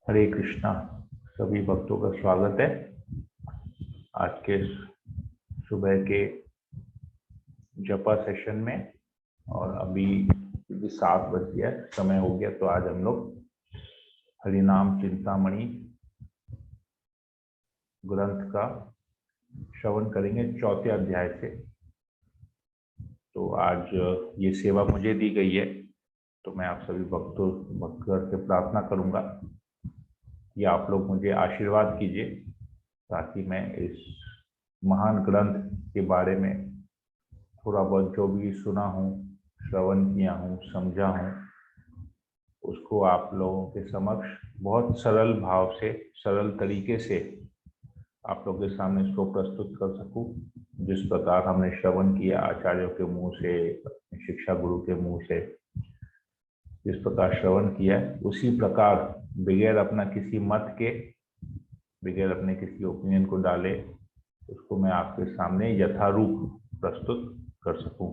हरे कृष्णा। सभी भक्तों का स्वागत है आज के सुबह के जपा सेशन में। और अभी 7 बज गया, समय हो गया, तो आज हम लोग हरिनाम चिंतामणि ग्रंथ का श्रवण करेंगे 4थे अध्याय से। तो आज ये सेवा मुझे दी गई है, तो मैं आप सभी भक्तों से प्रार्थना करूंगा कि आप लोग मुझे आशीर्वाद कीजिए, ताकि मैं इस महान ग्रंथ के बारे में थोड़ा बहुत जो भी सुना हूँ, श्रवण किया हूँ, समझा हूँ, उसको आप लोगों के समक्ष बहुत सरल भाव से, सरल तरीके से आप लोगों के सामने इसको प्रस्तुत कर सकूं। जिस प्रकार हमने श्रवण किया आचार्यों के मुंह से, अपने शिक्षा गुरु के मुंह से, जिस प्रकार श्रवण किया उसी प्रकार, बगैर अपना किसी मत के, बगैर अपने किसी ओपिनियन को डाले, उसको मैं आपके सामने यथारूप प्रस्तुत कर सकूं।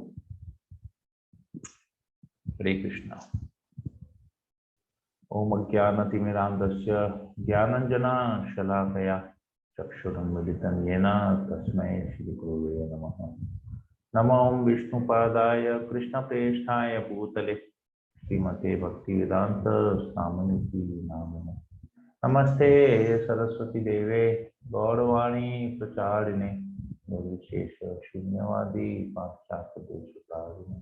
हरे कृष्णा। ओम अज्ञानतिमिरान्धस्य ज्ञानाञ्जनशलाकया चक्षुरुन्मिलितं येन तस्मै श्रीगुरवे नमः। नमो विष्णुपादाय कृष्णप्रेष्ठाय भूतले श्रीमते भक्तिवेदांत स्वामिनिति नामिने। नमस्ते सरस्वती देवे गौरवाणी प्रचारिणे निर्विशेष शून्यवादी पाश्चात्य देशकारिणे।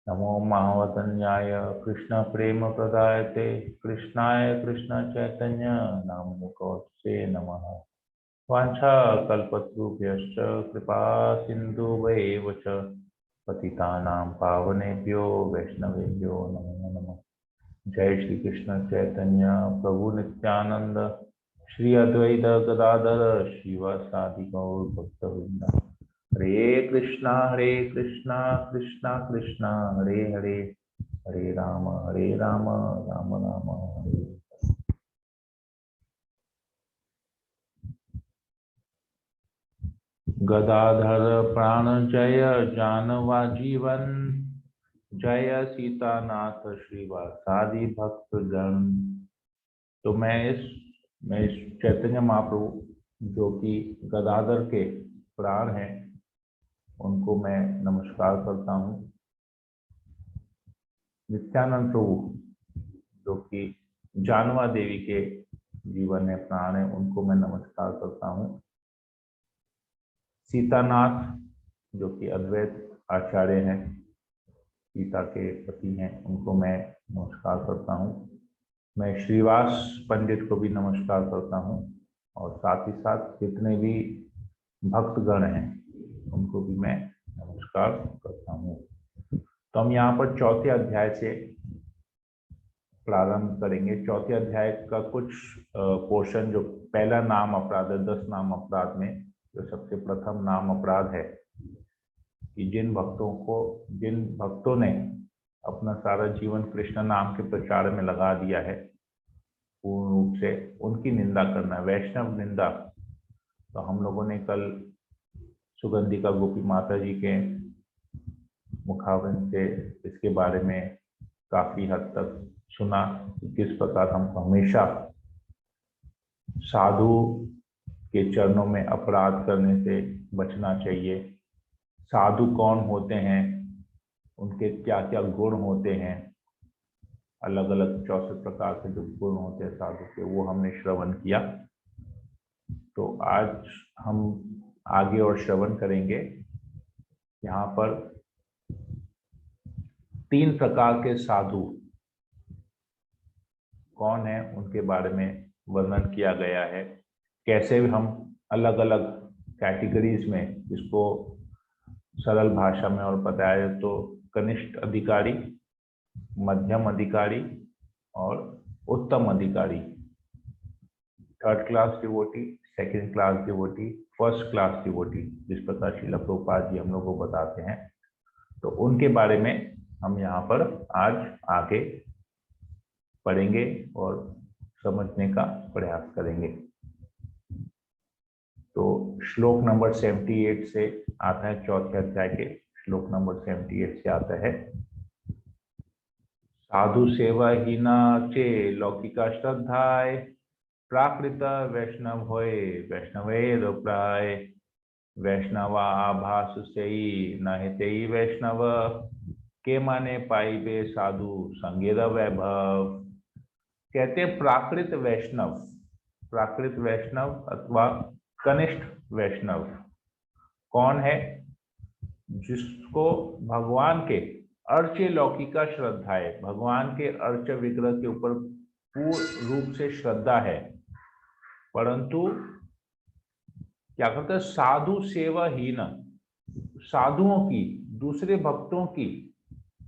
नमो महावतन्याय कृष्ण प्रेम प्रदायते कृष्णाय कृष्ण चैतन्य नामने कौत्से नमः। वांछा कल्पतरुभ्यश्च कृपा सिन्धुभ्येव च पतितानां पावनेभ्यो वैष्णवेभ्यो नमो नमः। जय श्री कृष्ण चैतन्य प्रभु नित्यानंद श्री अद्वैत गदाधर श्रीवासादि गौर भक्तवृंद। हरे कृष्णा कृष्णा कृष्णा हरे हरे, हरे राम राम राम हरे। गदाधर प्राण जय जानवा जीवन, जय सीतानाथ श्रीवासादि भक्त गण। तो मैं इस चैतन्य महाप्रभु, जो कि गदाधर के प्राण हैं, उनको मैं नमस्कार करता हूँ। नित्यानंद प्रभु, जो कि जानवा देवी के जीवन में प्राण है, उनको मैं नमस्कार करता हूँ। सीतानाथ, जो कि अद्वैत आचार्य हैं, सीता के पति हैं, उनको मैं नमस्कार करता हूँ। मैं श्रीवास पंडित को भी नमस्कार करता हूँ, और साथ ही साथ जितने भी भक्तगण हैं उनको भी मैं नमस्कार करता हूँ। तो हम यहाँ पर 4थे अध्याय से प्रारंभ करेंगे। 4थे अध्याय का कुछ पोर्शन, जो पहला नाम अपराध है, 10 नाम अपराध में जो सबसे प्रथम नाम अपराध है कि जिन भक्तों ने अपना सारा जीवन कृष्ण नाम के प्रचार में लगा दिया है पूर्ण रूप से, उनकी निंदा करना, वैष्णव निंदा। तो हम लोगों ने कल सुगंधिका गोपी माता जी के मुखावरण से इसके बारे में काफी हद तक सुना, किस प्रकार हमको हमेशा साधु के चरणों में अपराध करने से बचना चाहिए। साधु कौन होते हैं, उनके क्या क्या गुण होते हैं, अलग अलग 64 प्रकार के जो गुण होते हैं साधु के, वो हमने श्रवण किया। तो आज हम आगे और श्रवण करेंगे। यहाँ पर 3 प्रकार के साधु कौन है, उनके बारे में वर्णन किया गया है। कैसे भी हम अलग अलग कैटेगरीज में इसको सरल भाषा में और बताया जाए तो कनिष्ठ अधिकारी, मध्यम अधिकारी और उत्तम अधिकारी, 3rd class devotee, 2nd class devotee, 1st class devotee, जिस प्रकार श्रील प्रभुपाद जी हम लोग को बताते हैं। तो उनके बारे में हम यहाँ पर आज आगे पढ़ेंगे और समझने का प्रयास करेंगे। तो श्लोक नंबर 78 से आता है, 4थे अध्याय के श्लोक नंबर 78 से आता है। साधु सेवा हीना चे लौकिका श्रद्धाय प्राकृत वैष्णव होए वैष्णवेर प्राय वैष्णवा आभास से नहिते वैष्णव के माने पाइबे साधु संगेर वैभव। कहते हैं प्राकृत वैष्णव अथवा कनिष्ठ वैष्णव कौन है? जिसको भगवान के अर्च लौकिका श्रद्धा है, भगवान के अर्च विग्रह के ऊपर पूर्ण रूप से श्रद्धा है, परंतु क्या करते हैं साधु सेवा हीन, साधुओं की, दूसरे भक्तों की,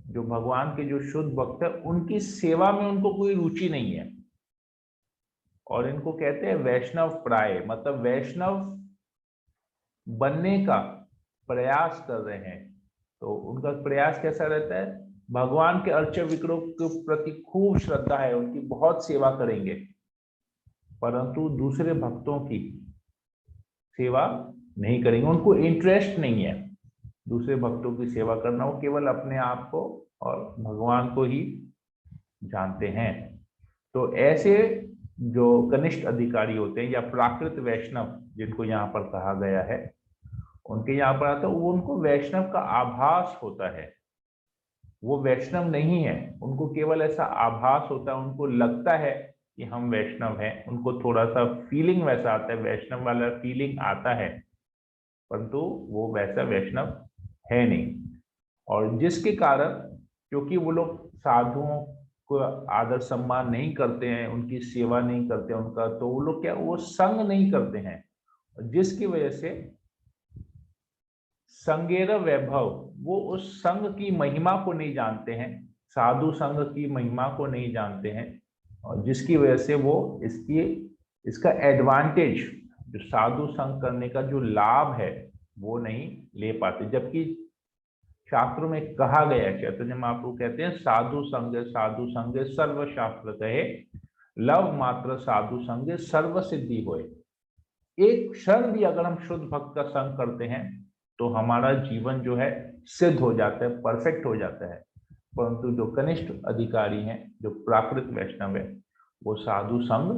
जो भगवान के जो शुद्ध भक्त है उनकी सेवा में उनको कोई रुचि नहीं है, और इनको कहते हैं वैष्णव प्राय, मतलब वैष्णव बनने का प्रयास कर रहे हैं। तो उनका प्रयास कैसा रहता है? भगवान के अर्च विग्रह के प्रति खूब श्रद्धा है, उनकी बहुत सेवा करेंगे, परंतु दूसरे भक्तों की सेवा नहीं करेंगे, उनको इंटरेस्ट नहीं है दूसरे भक्तों की सेवा करना, वो केवल अपने आप को और भगवान को ही जानते हैं। तो ऐसे जो कनिष्ठ अधिकारी होते हैं या प्राकृत वैष्णव जिनको यहाँ पर कहा गया है, उनके यहाँ पर आता है वो उनको वैष्णव का आभास होता है, वो वैष्णव नहीं है, उनको केवल ऐसा आभास होता है, उनको लगता है कि हम वैष्णव हैं, उनको थोड़ा सा फीलिंग वैसा आता है, वैष्णव वाला फीलिंग आता है, परंतु वो वैसा वैष्णव है नहीं। और जिसके कारण, क्योंकि वो लोग साधुओं को आदर सम्मान नहीं करते हैं, उनकी सेवा नहीं करते उनका, तो वो लोग क्या, वो संग नहीं करते हैं, जिसकी वजह से संगेर वैभव, वो उस संघ की महिमा को नहीं जानते हैं, साधु संघ की महिमा को नहीं जानते हैं, और जिसकी वजह से वो इसका एडवांटेज, जो साधु संघ करने का जो लाभ है वो नहीं ले पाते। जबकि शास्त्रों में कहा गया है, चैतन्य महाप्रभु कहते हैं साधु संग सर्व शास्त्र कहे, लव मात्र साधु संग सर्व सिद्धि होए। एक क्षण भी अगर हम शुद्ध भक्त का संग करते हैं तो हमारा जीवन जो है सिद्ध हो जाता है, परफेक्ट हो जाता है। परंतु जो कनिष्ठ अधिकारी हैं, जो प्राकृत वैष्णव है, वो साधु संग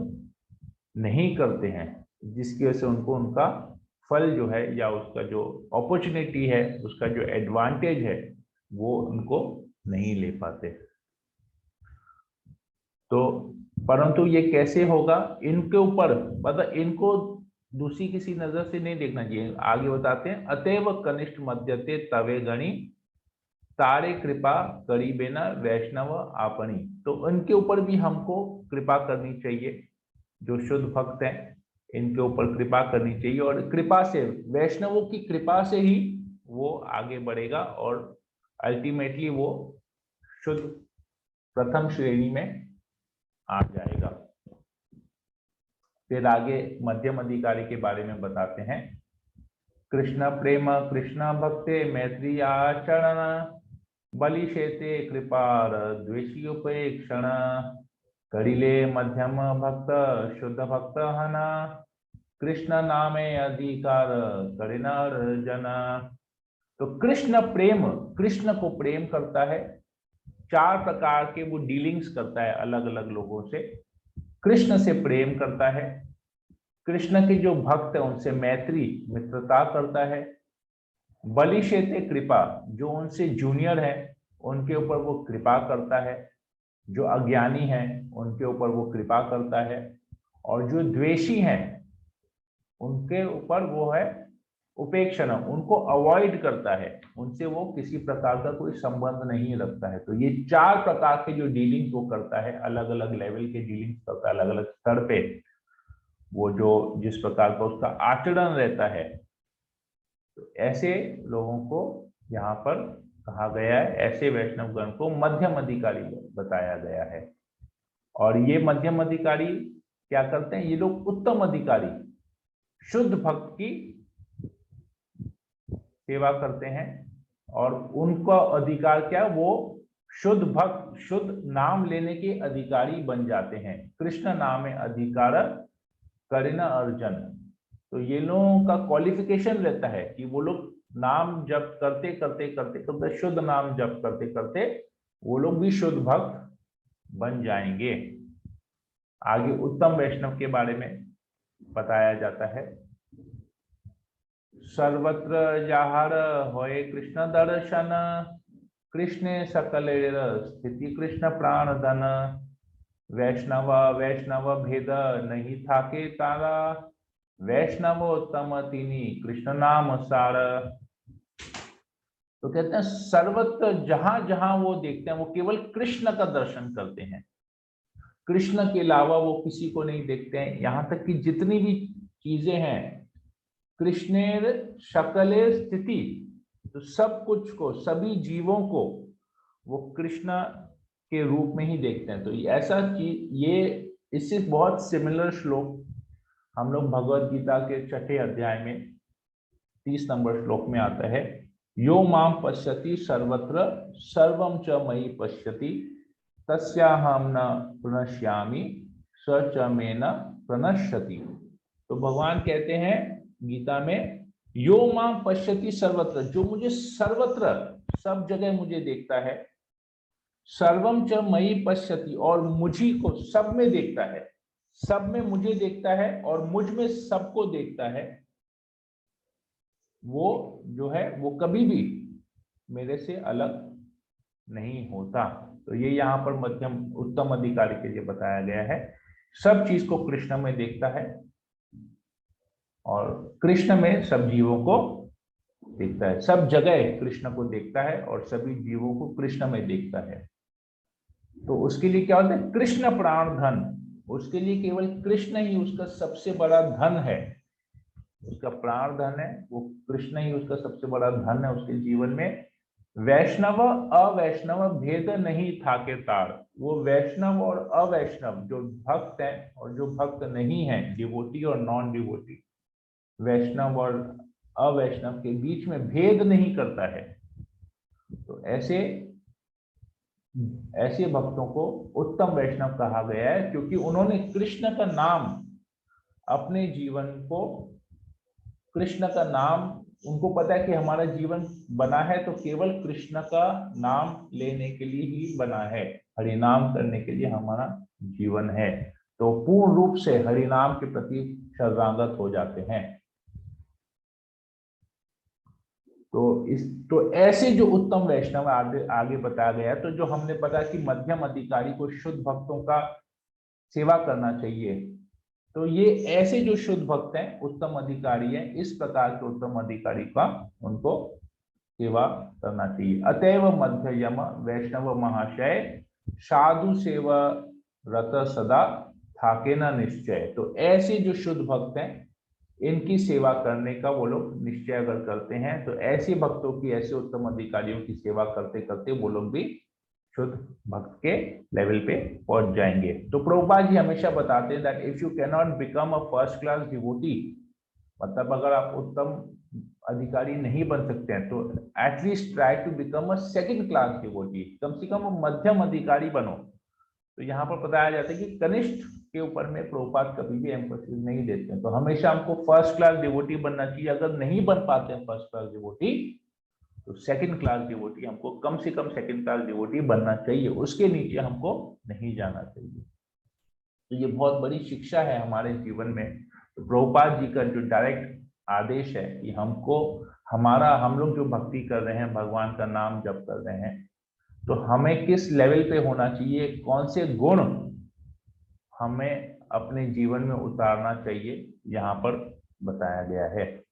नहीं करते हैं, जिसकी वजह से उनको उनका फल जो है या उसका जो अपॉर्चुनिटी है, उसका जो एडवांटेज है, वो उनको नहीं ले पाते। तो परंतु ये कैसे होगा, इनके ऊपर मतलब इनको दूसरी किसी नजर से नहीं देखना चाहिए। आगे बताते हैं, अतएव कनिष्ठ मध्यते तवे गणी तारे कृपा करीबे न वैष्णव आपनी। तो उनके ऊपर भी हमको कृपा करनी चाहिए, जो शुद्ध भक्त हैं इनके ऊपर कृपा करनी चाहिए, और कृपा से, वैष्णवों की कृपा से ही वो आगे बढ़ेगा और अल्टीमेटली वो शुद्ध प्रथम श्रेणी में आ जाएगा। फिर आगे मध्यम अधिकारी के बारे में बताते हैं। कृष्ण प्रेम कृष्ण भक्ते मैत्री आचरण बलि शेते कृपार द्वेषी उपेक्षण करिले मध्यम भक्त शुद्ध भक्त हना कृष्ण नामे अधिकार करिन अर्जन। तो कृष्ण प्रेम, कृष्ण को प्रेम करता है, 4 प्रकार के वो डीलिंग्स करता है अलग अलग लोगों से, कृष्ण से प्रेम करता है, कृष्ण के जो भक्त है उनसे मैत्री मित्रता करता है, बलि शेते कृपा, जो उनसे जूनियर है उनके ऊपर वो कृपा करता है, जो अज्ञानी है उनके ऊपर वो कृपा करता है, और जो द्वेषी हैं उनके ऊपर वो है उपेक्षण, उनको अवॉइड करता है, उनसे वो किसी प्रकार का कोई संबंध नहीं रखता है। तो ये 4 प्रकार के जो डीलिंग्स वो करता है, अलग अलग लेवल के डीलिंग्स करता है, अलग अलग स्तर पे वो जो जिस प्रकार का उसका आचरण रहता है, तो ऐसे लोगों को यहाँ पर कहा गया है, ऐसे वैष्णव गण को मध्यम अधिकारी बताया गया है। और ये मध्यम अधिकारी क्या करते हैं, ये लोग उत्तम अधिकारी शुद्ध भक्त की सेवा करते हैं, और उनका अधिकार क्या, वो शुद्ध भक्त, शुद्ध नाम लेने के अधिकारी बन जाते हैं। कृष्ण नाम में अधिकार करिन अर्जन। तो ये लोगों का क्वालिफिकेशन रहता है कि वो लोग नाम जप करते करते शुद्ध नाम जप करते करते वो लोग भी शुद्ध भक्त बन जाएंगे। आगे उत्तम वैष्णव के बारे में बताया जाता है। सर्वत्र जहार होए कृष्ण दर्शन, कृष्णे सकल स्थिति कृष्ण प्राण धन, वैष्णव वैष्णव भेद नहीं थाके तारा, वैष्णवोत्तम तिनी कृष्ण नाम सार। तो कहते हैं सर्वत्र जहां जहां वो देखते हैं वो केवल कृष्ण का दर्शन करते हैं, कृष्ण के अलावा वो किसी को नहीं देखते हैं। यहां तक कि जितनी भी चीजें हैं, कृष्णेर शकले स्थिति, तो सब कुछ को, सभी जीवों को वो कृष्ण के रूप में ही देखते हैं। तो ऐसा चीज, ये इससे बहुत सिमिलर श्लोक हम लोग भगवत गीता के 6ठे अध्याय में 30 नंबर श्लोक में आता है। यो माम पश्यति सर्वत्र सर्वम च मयि पश्यति, तस्याहम न प्रणश्यामि स च मे न प्रणश्यति। तो भगवान कहते हैं गीता में, यो माम पश्यति सर्वत्र, जो मुझे सर्वत्र, सब जगह मुझे देखता है, सर्वम च मयि पश्यति, और मुझी को सब में देखता है, सब में मुझे देखता है और मुझ में सबको देखता है, वो जो है वो कभी भी मेरे से अलग नहीं होता। तो ये यहाँ पर मध्यम उत्तम अधिकारी के लिए बताया गया है। सब चीज को कृष्ण में देखता है और कृष्ण में सब जीवों को देखता है, सब जगह कृष्ण को देखता है और सभी जीवों को कृष्ण में देखता है। तो उसके लिए क्या होता है, कृष्ण प्राण धन, उसके लिए केवल कृष्ण ही उसका सबसे बड़ा धन है, उसका प्राण धन है, वो कृष्ण ही उसका सबसे बड़ा धन है उसके जीवन में। वैष्णव अवैष्णव भेद नहीं था के तार, वो वैष्णव और अवैष्णव जो भक्त हैं और जो भक्त नहीं है, डिवोटी और नॉन डिवोटी, वैष्णव और अवैष्णव के बीच में भेद नहीं करता है। तो ऐसे ऐसे भक्तों को उत्तम वैष्णव कहा गया है, क्योंकि उन्होंने कृष्ण का नाम अपने जीवन को, कृष्ण का नाम, उनको पता है कि हमारा जीवन बना है तो केवल कृष्ण का नाम लेने के लिए ही बना है, हरिनाम करने के लिए हमारा जीवन है। तो पूर्ण रूप से हरिनाम के प्रति शरणागत हो जाते हैं। तो ऐसे जो उत्तम वैष्णव आगे बताया गया, तो जो हमने पता कि मध्यम अधिकारी को शुद्ध भक्तों का सेवा करना चाहिए, तो ये ऐसे जो शुद्ध भक्त हैं, उत्तम अधिकारी हैं, इस प्रकार के उत्तम अधिकारी का उनको सेवा करना चाहिए। अतएव मध्ययम वैष्णव महाशय, साधु सेवा रत सदा थाके न निश्चय। तो ऐसे जो शुद्ध भक्त हैं, इनकी सेवा करने का वो लोग निश्चय अगर करते हैं, तो ऐसे भक्तों की, ऐसे उत्तम अधिकारियों की सेवा करते करते वो लोग भी शुद्ध भक्त के लेवल पे पहुंच जाएंगे। तो प्रभुपाद जी हमेशा बताते हैं that if you can not become a first class devotee, मतलब अगर आप उत्तम अधिकारी नहीं बन सकते हैं, तो at least try to become a second class devotee, कम से कम मध्यम अधिकारी बनो। तो यहाँ पर बताया जाता है कि कनिष्ठ के ऊपर में प्रभुपाद कभी भी एम्फोसिस नहीं देते हैं। तो हमेशा हमको फर्स्ट क्लास डिवोटी बनना चाहिए। अगर नहीं बन पाते हैं फर्स्ट क्लास डिवोटी, तो सेकंड क्लास डिवोटी, हमको कम से कम सेकंड क्लास डिवोटी बनना चाहिए, उसके नीचे हमको नहीं जाना चाहिए। तो ये बहुत बड़ी शिक्षा है हमारे जीवन में। तो प्रभुपाद जी का जो डायरेक्ट आदेश है कि हमको, हम लोग जो भक्ति कर रहे हैं, भगवान का नाम जप कर रहे हैं, तो हमें किस लेवल पे होना चाहिए, कौन से गुण हमें अपने जीवन में उतारना चाहिए, यहाँ पर बताया गया है।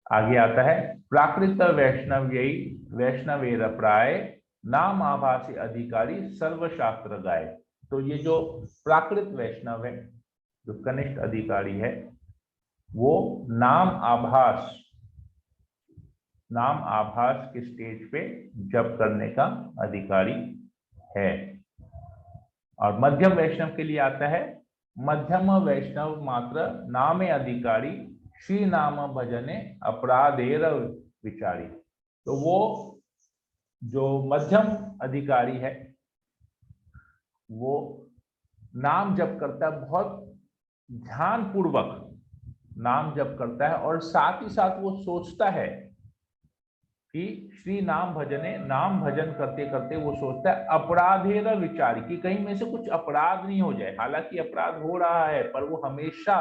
आगे आता है, प्राकृत वैष्णव यही वैष्णवेर प्राय, नाम आभासी अधिकारी सर्वशास्त्र गाय। तो ये जो प्राकृत वैष्णव है, जो कनिष्ठ अधिकारी है, वो नाम आभास के स्टेज पे जप करने का अधिकारी है। और मध्यम वैष्णव के लिए आता है, मध्यम वैष्णव मात्र नामे अधिकारी, श्री नाम भजने अपराधेर विचारी। तो वो जो मध्यम अधिकारी है, वो नाम जप करता है, बहुत ध्यान पूर्वक नाम जप करता है, और साथ ही साथ वो सोचता है कि श्री नाम भजने, नाम भजन करते करते वो सोचता है अपराधेर विचार, कि कहीं में से कुछ अपराध नहीं हो जाए। हालांकि अपराध हो रहा है, पर वो हमेशा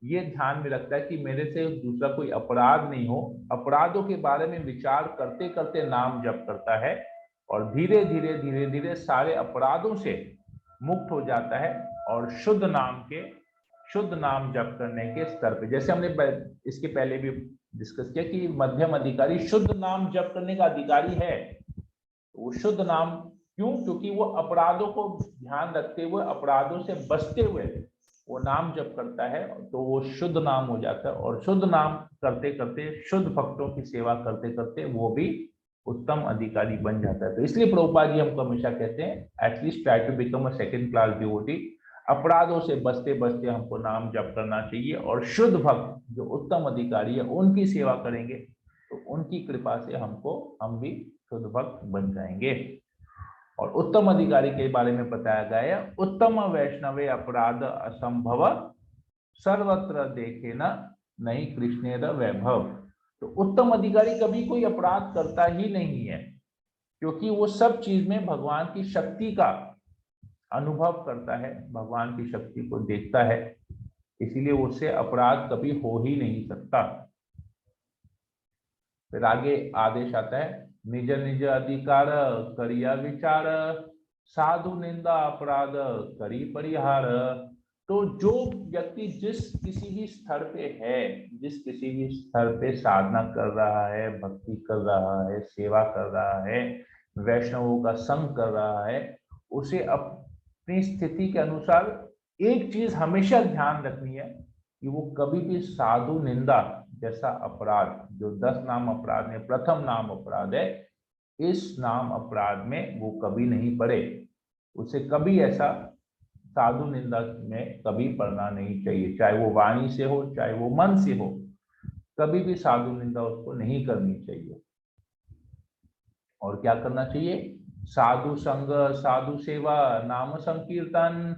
ये ध्यान में रखता है कि मेरे से दूसरा कोई अपराध नहीं हो। अपराधों के बारे में विचार करते करते नाम जप करता है और धीरे धीरे धीरे धीरे सारे अपराधों से मुक्त हो जाता है और शुद्ध नाम जप करने के स्तर पे, जैसे हमने इसके पहले भी डिस्कस किया कि मध्यम अधिकारी शुद्ध नाम जप करने का अधिकारी है। वो शुद्ध नाम क्यों? क्योंकि वो अपराधों को ध्यान रखते हुए, अपराधों से बचते हुए वो नाम जप करता है, तो वो शुद्ध नाम हो जाता है। और शुद्ध नाम करते करते, शुद्ध भक्तों की सेवा करते करते वो भी उत्तम अधिकारी बन जाता है। तो इसलिए प्रभुपाद जी हमको हमेशा कहते हैं at least try to become a second class devotee. अपराधों से बचते बचते हमको नाम जप करना चाहिए और शुद्ध भक्त जो उत्तम अधिकारी है उनकी सेवा करेंगे तो उनकी कृपा से हम भी शुद्ध भक्त बन जाएंगे। और उत्तम अधिकारी के बारे में बताया गया है, उत्तम वैष्णवे अपराध असंभव सर्वत्र देखे न नहीं कृष्णेर वैभव। तो उत्तम अधिकारी कभी कोई अपराध करता ही नहीं है, क्योंकि वो सब चीज में भगवान की शक्ति का अनुभव करता है, भगवान की शक्ति को देखता है, इसीलिए उससे अपराध कभी हो ही नहीं सकता। फिर आगे आदेश आता है, निज निज अधिकार करिया विचार साधु निंदा अपराध करी परिहार। तो जो व्यक्ति जिस किसी भी स्तर पे है, जिस किसी भी स्तर पे साधना कर रहा है, भक्ति कर रहा है, सेवा कर रहा है, वैष्णवों का संग कर रहा है, उसे अपनी स्थिति के अनुसार एक चीज हमेशा ध्यान रखनी है कि वो कभी भी साधु निंदा जैसा अपराध, जो 10 नाम अपराध में प्रथम नाम अपराध है, इस नाम अपराध में वो कभी नहीं पड़े। उसे कभी ऐसा साधु निंदा में कभी पड़ना नहीं चाहिए, चाहे वो वाणी से हो चाहे वो मन से हो, कभी भी साधु निंदा उसको नहीं करनी चाहिए। और क्या करना चाहिए? साधु संग, साधु सेवा, नाम संकीर्तन,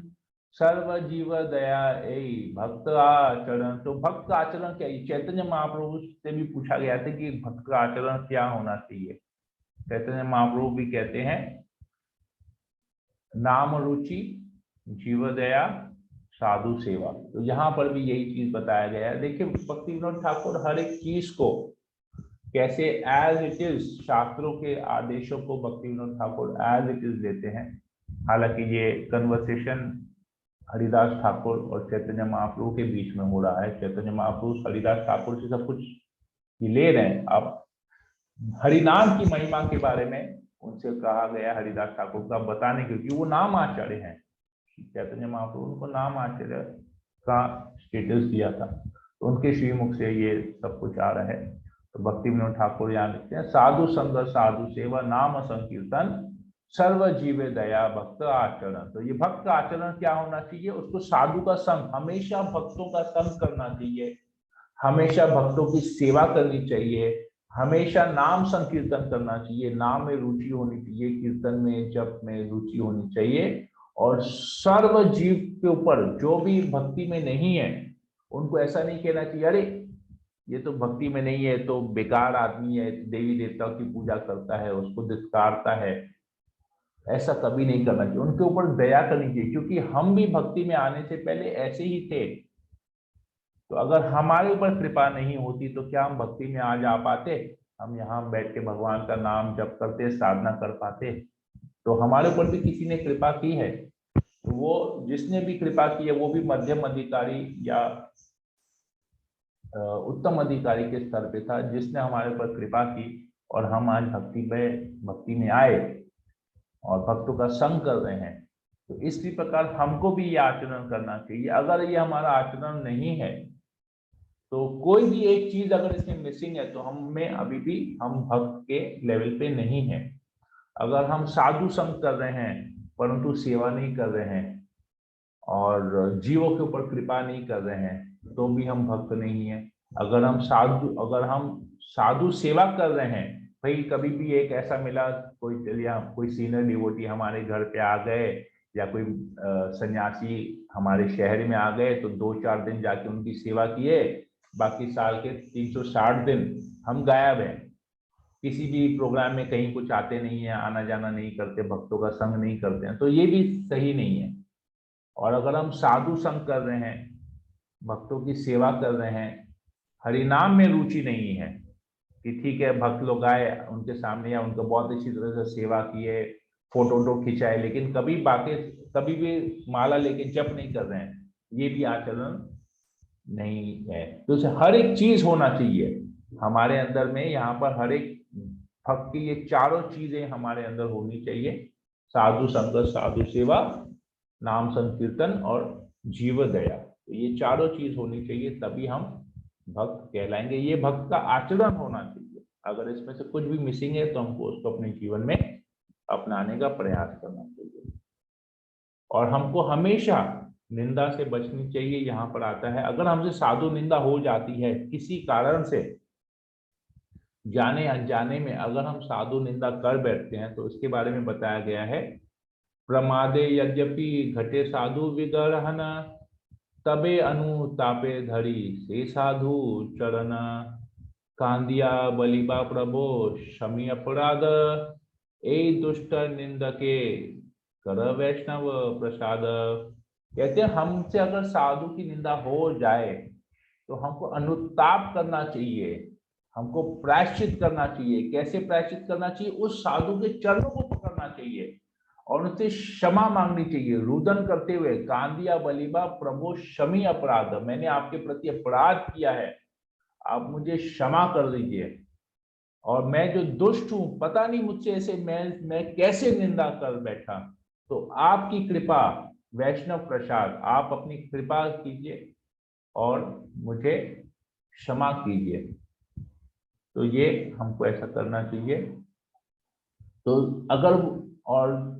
सर्व जीव दया ए भक्त आचरण। तो भक्त आचरण क्या है? चैतन्य महाप्रभु से भी पूछा गया था कि भक्त का आचरण क्या होना चाहिए। चैतन्य महाप्रभु भी कहते हैं नाम रुचि, जीव दया, साधु सेवा। तो यहाँ पर भी यही चीज बताया गया है। देखिए भक्ति विनोद ठाकुर हर एक चीज को कैसे एज इट इज, शास्त्रों के आदेशों को Bhakti Vinod Thakur as it is लेते हैं। हालांकि ये कन्वर्सेशन हरिदास ठाकुर और चैतन्य महाप्रभु के बीच में हो रहा है। चैतन्य महाप्रभु हरिदास ठाकुर से सब कुछ ले रहे हैं। अब हरिनाम की महिमा के बारे में उनसे कहा गया हरिदास ठाकुर का बताने, क्योंकि वो नाम आचार्य हैं। चैतन्य महाप्रभु उनको नाम आचार्य का स्टेटस दिया था, तो उनके श्रीमुख से ये सब कुछ आ रहा है। तो भक्ति विनोद ठाकुर यहाँ लिखते हैं, साधु संग, साधु सेवा, नाम संकीर्तन, सर्व जीवे दया, भक्त आचरण। तो ये भक्त का आचरण क्या होना चाहिए? उसको साधु का संग, हमेशा भक्तों का संग करना चाहिए, हमेशा भक्तों की सेवा करनी चाहिए, हमेशा नाम संकीर्तन करना चाहिए, नाम में रुचि होनी चाहिए, कीर्तन में जप में रुचि होनी चाहिए। और सर्व जीव के ऊपर जो भी भक्ति में नहीं है उनको ऐसा नहीं कहना चाहिए अरे ये तो भक्ति में नहीं है तो बेकार आदमी है, देवी देवताओं की पूजा करता है, उसको धिक्कारता है। ऐसा कभी नहीं करना चाहिए, उनके ऊपर दया करनी चाहिए, क्योंकि हम भी भक्ति में आने से पहले ऐसे ही थे। तो अगर हमारे ऊपर कृपा नहीं होती तो क्या हम भक्ति में आ जा पाते? हम यहाँ बैठ के भगवान का नाम जप करते, साधना कर पाते? तो हमारे ऊपर भी किसी ने कृपा की है, तो वो जिसने भी कृपा की है वो भी मध्यम अधिकारी या उत्तम अधिकारी के स्तर पे था, जिसने हमारे ऊपर कृपा की और हम आज भक्ति में आए और भक्तों का संग कर रहे हैं। तो इसी प्रकार हमको भी ये आचरण करना चाहिए। अगर ये हमारा आचरण नहीं है तो कोई भी एक चीज अगर इसमें मिसिंग है तो हम भक्त के लेवल पे नहीं है। अगर हम साधु संग कर रहे हैं परंतु सेवा नहीं कर रहे हैं और जीवों के ऊपर कृपा नहीं कर रहे हैं तो भी हम भक्त नहीं है। अगर हम साधु सेवा कर रहे हैं, भाई कभी भी एक ऐसा मिला, कोई सीनियर डिवोटी हमारे घर पे आ गए या कोई सन्यासी हमारे शहर में आ गए, तो 2-4 दिन जाके उनकी सेवा किए, बाकी साल के 360 दिन हम गायब हैं। किसी भी प्रोग्राम में कहीं कुछ आते नहीं है, आना जाना नहीं करते, भक्तों का संग नहीं करते हैं, तो ये भी सही नहीं है। और अगर हम साधु संग कर रहे हैं, भक्तों की सेवा कर रहे हैं, हरिनाम में रुचि नहीं है कि ठीक है भक्त लोग आए उनके सामने या उनका बहुत अच्छी तरह से सेवा किए, फोटो वोटो खिंचाए, लेकिन कभी भी माला लेके जप नहीं कर रहे हैं, ये भी आचरण नहीं है। तो हर एक चीज होना चाहिए हमारे अंदर में, यहाँ पर हर एक भक्त की ये चारों चीजें हमारे अंदर होनी चाहिए। साधु संगत, साधु सेवा, नाम संकीर्तन और जीव दया, तो ये चारों चीज होनी चाहिए, तभी हम भक्त कहलाएंगे। ये भक्त का आचरण होना चाहिए। अगर इसमें से कुछ भी मिसिंग है तो हमको उसको अपने जीवन में अपनाने का प्रयास करना चाहिए। और हमको हमेशा निंदा से बचनी चाहिए। यहाँ पर आता है अगर हमसे साधु निंदा हो जाती है किसी कारण से, जाने अनजाने में अगर हम साधु निंदा कर बैठते हैं, तो इसके बारे में बताया गया है, प्रमादे यद्यपि घटे साधु विग्रहन, तबे अनुतापे धरी से साधु चरण, कांदिया बलिबा प्रभो शमी अपराध, ए दुष्ट निंदके कर वैष्णव प्रसाद। कहते हैं हमसे अगर साधु की निंदा हो जाए तो हमको अनुताप करना चाहिए, हमको प्रायश्चित करना चाहिए। कैसे प्रायश्चित करना चाहिए? उस साधु के चरणों को पकड़ना चाहिए और उनसे क्षमा मांगनी चाहिए, रुदन करते हुए, कांदिया बलिबा प्रभु शमी अपराध, मैंने आपके प्रति अपराध किया है, आप मुझे क्षमा कर दीजिए। और मैं जो दुष्ट हूं, पता नहीं मुझसे ऐसे मैं कैसे निंदा कर बैठा, तो आपकी कृपा, वैष्णव प्रसाद, आप अपनी कृपा कीजिए और मुझे क्षमा कीजिए। तो ये हमको ऐसा करना चाहिए। तो अगर, और